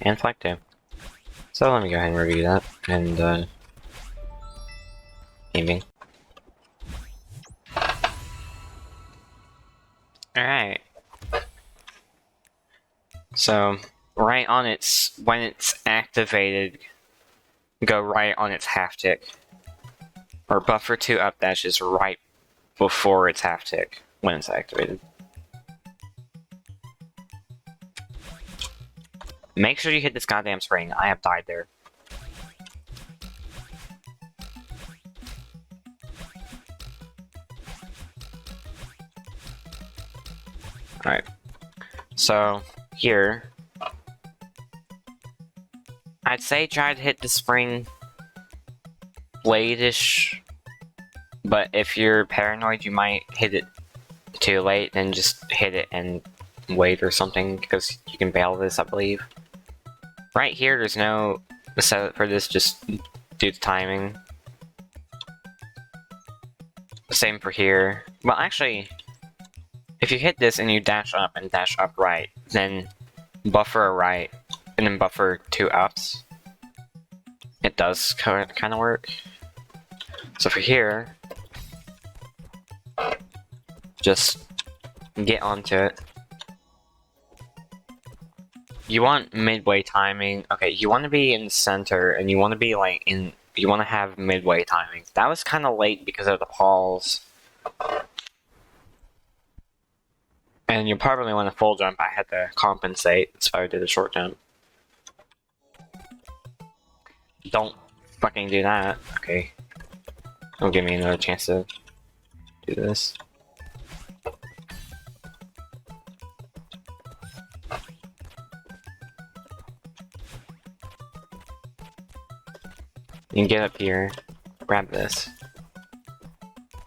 And flag 2. So let me go ahead and review that, and aiming. Alright. So, right on its, when it's activated, go right on its half tick. Or buffer 2 up dashes right before its half tick, when it's activated. Make sure you hit this goddamn spring. I have died there. Alright. So, here. I'd say try to hit the spring late-ish. But if you're paranoid, you might hit it too late, then just hit it and wait or something, because you can bail this, I believe. Right here, there's no setup for this, just do the timing. Same for here. Well, actually, if you hit this and you dash up and dash up right, then buffer a right, and then buffer 2 ups. It does kind of work. So for here, just get onto it. You want midway timing. Okay, you want to be in the center, and you want to be like in. You want to have midway timing. That was kind of late because of the pause. And you probably want a full jump. I had to compensate. That's why I did a short jump. Don't fucking do that. Okay. Don't give me another chance to do this. You can get up here, grab this.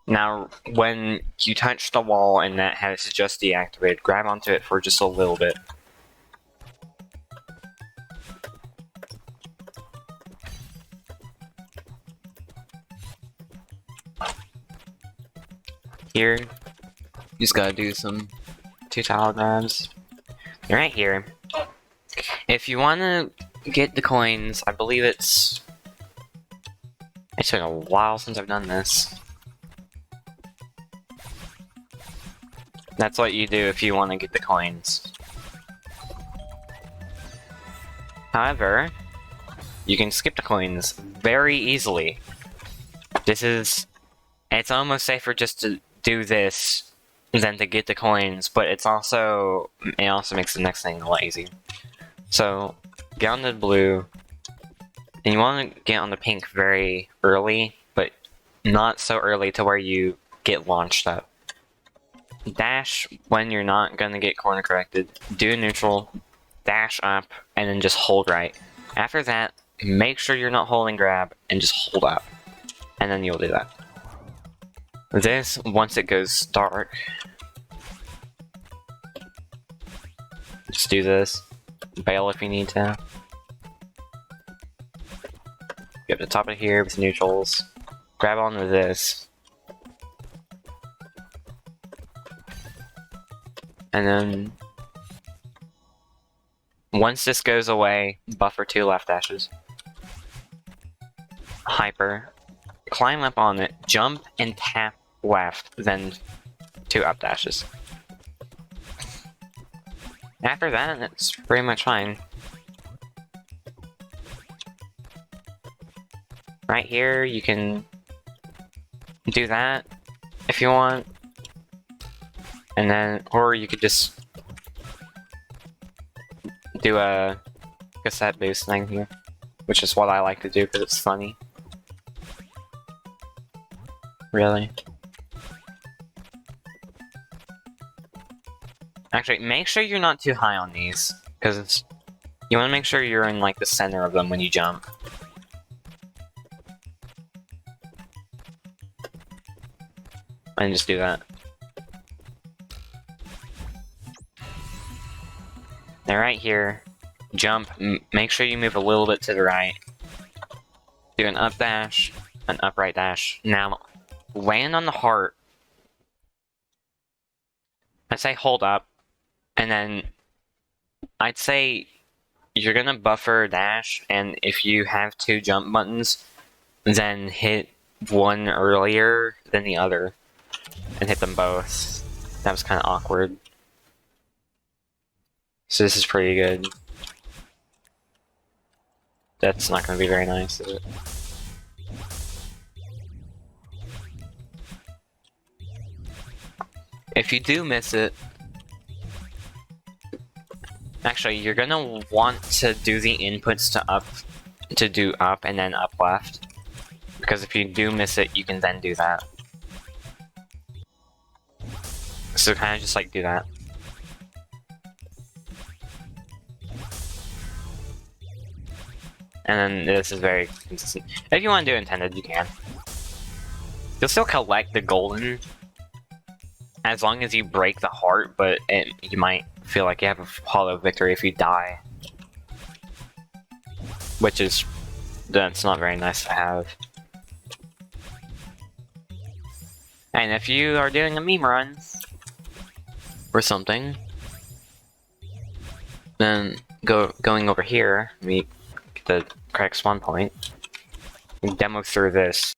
Now, when you touch the wall and that has just deactivated, grab onto it for just a little bit. Here, you just gotta do some 2 tile grabs. Right here. If you wanna get the coins, I believe it's been a while since I've done this. That's what you do if you want to get the coins. However, you can skip the coins very easily. It's almost safer just to do this than to get the coins, but it also makes the next thing a lot easier. So, get on the blue, and you want to get on the pink very early, but not so early to where you get launched up. Dash when you're not gonna get corner corrected, do neutral, dash up, and then just hold right. After that, make sure you're not holding grab, and just hold up. And then you'll do that. This, once it goes dark, just do this. Bail if you need to. Get up the top of here with neutrals. Grab onto this. And then, once this goes away, buffer 2 left dashes. hyper, climb up on it, jump and tap left, then 2 up dashes. After that, it's pretty much fine. Right here, you can do that if you want. And then, or you could just do a cassette boost thing here, which is what I like to do because it's funny. Really. Actually, make sure you're not too high on these, because you want to make sure you're in like the center of them when you jump. And just do that. They're right here. Jump. Make sure you move a little bit to the right. Do an up dash, an upright dash. Now, land on the heart. I'd say hold up, and then I'd say you're gonna buffer dash, and if you have 2 jump buttons, then hit one earlier than the other, and hit them both. That was kind of awkward. So this is pretty good. That's not gonna be very nice, is it? If you do miss it, actually, you're gonna want to do the inputs to do up and then up left, because if you do miss it, you can then do that. So kind of just like do that. And then this is very consistent. If you want to do intended, you can. You'll still collect the golden as long as you break the heart, but you might feel like you have a hollow victory if you die. Which is... that's not very nice to have. And if you are doing a meme run, or something, then going over here, we get the correct spawn point, and demo through this.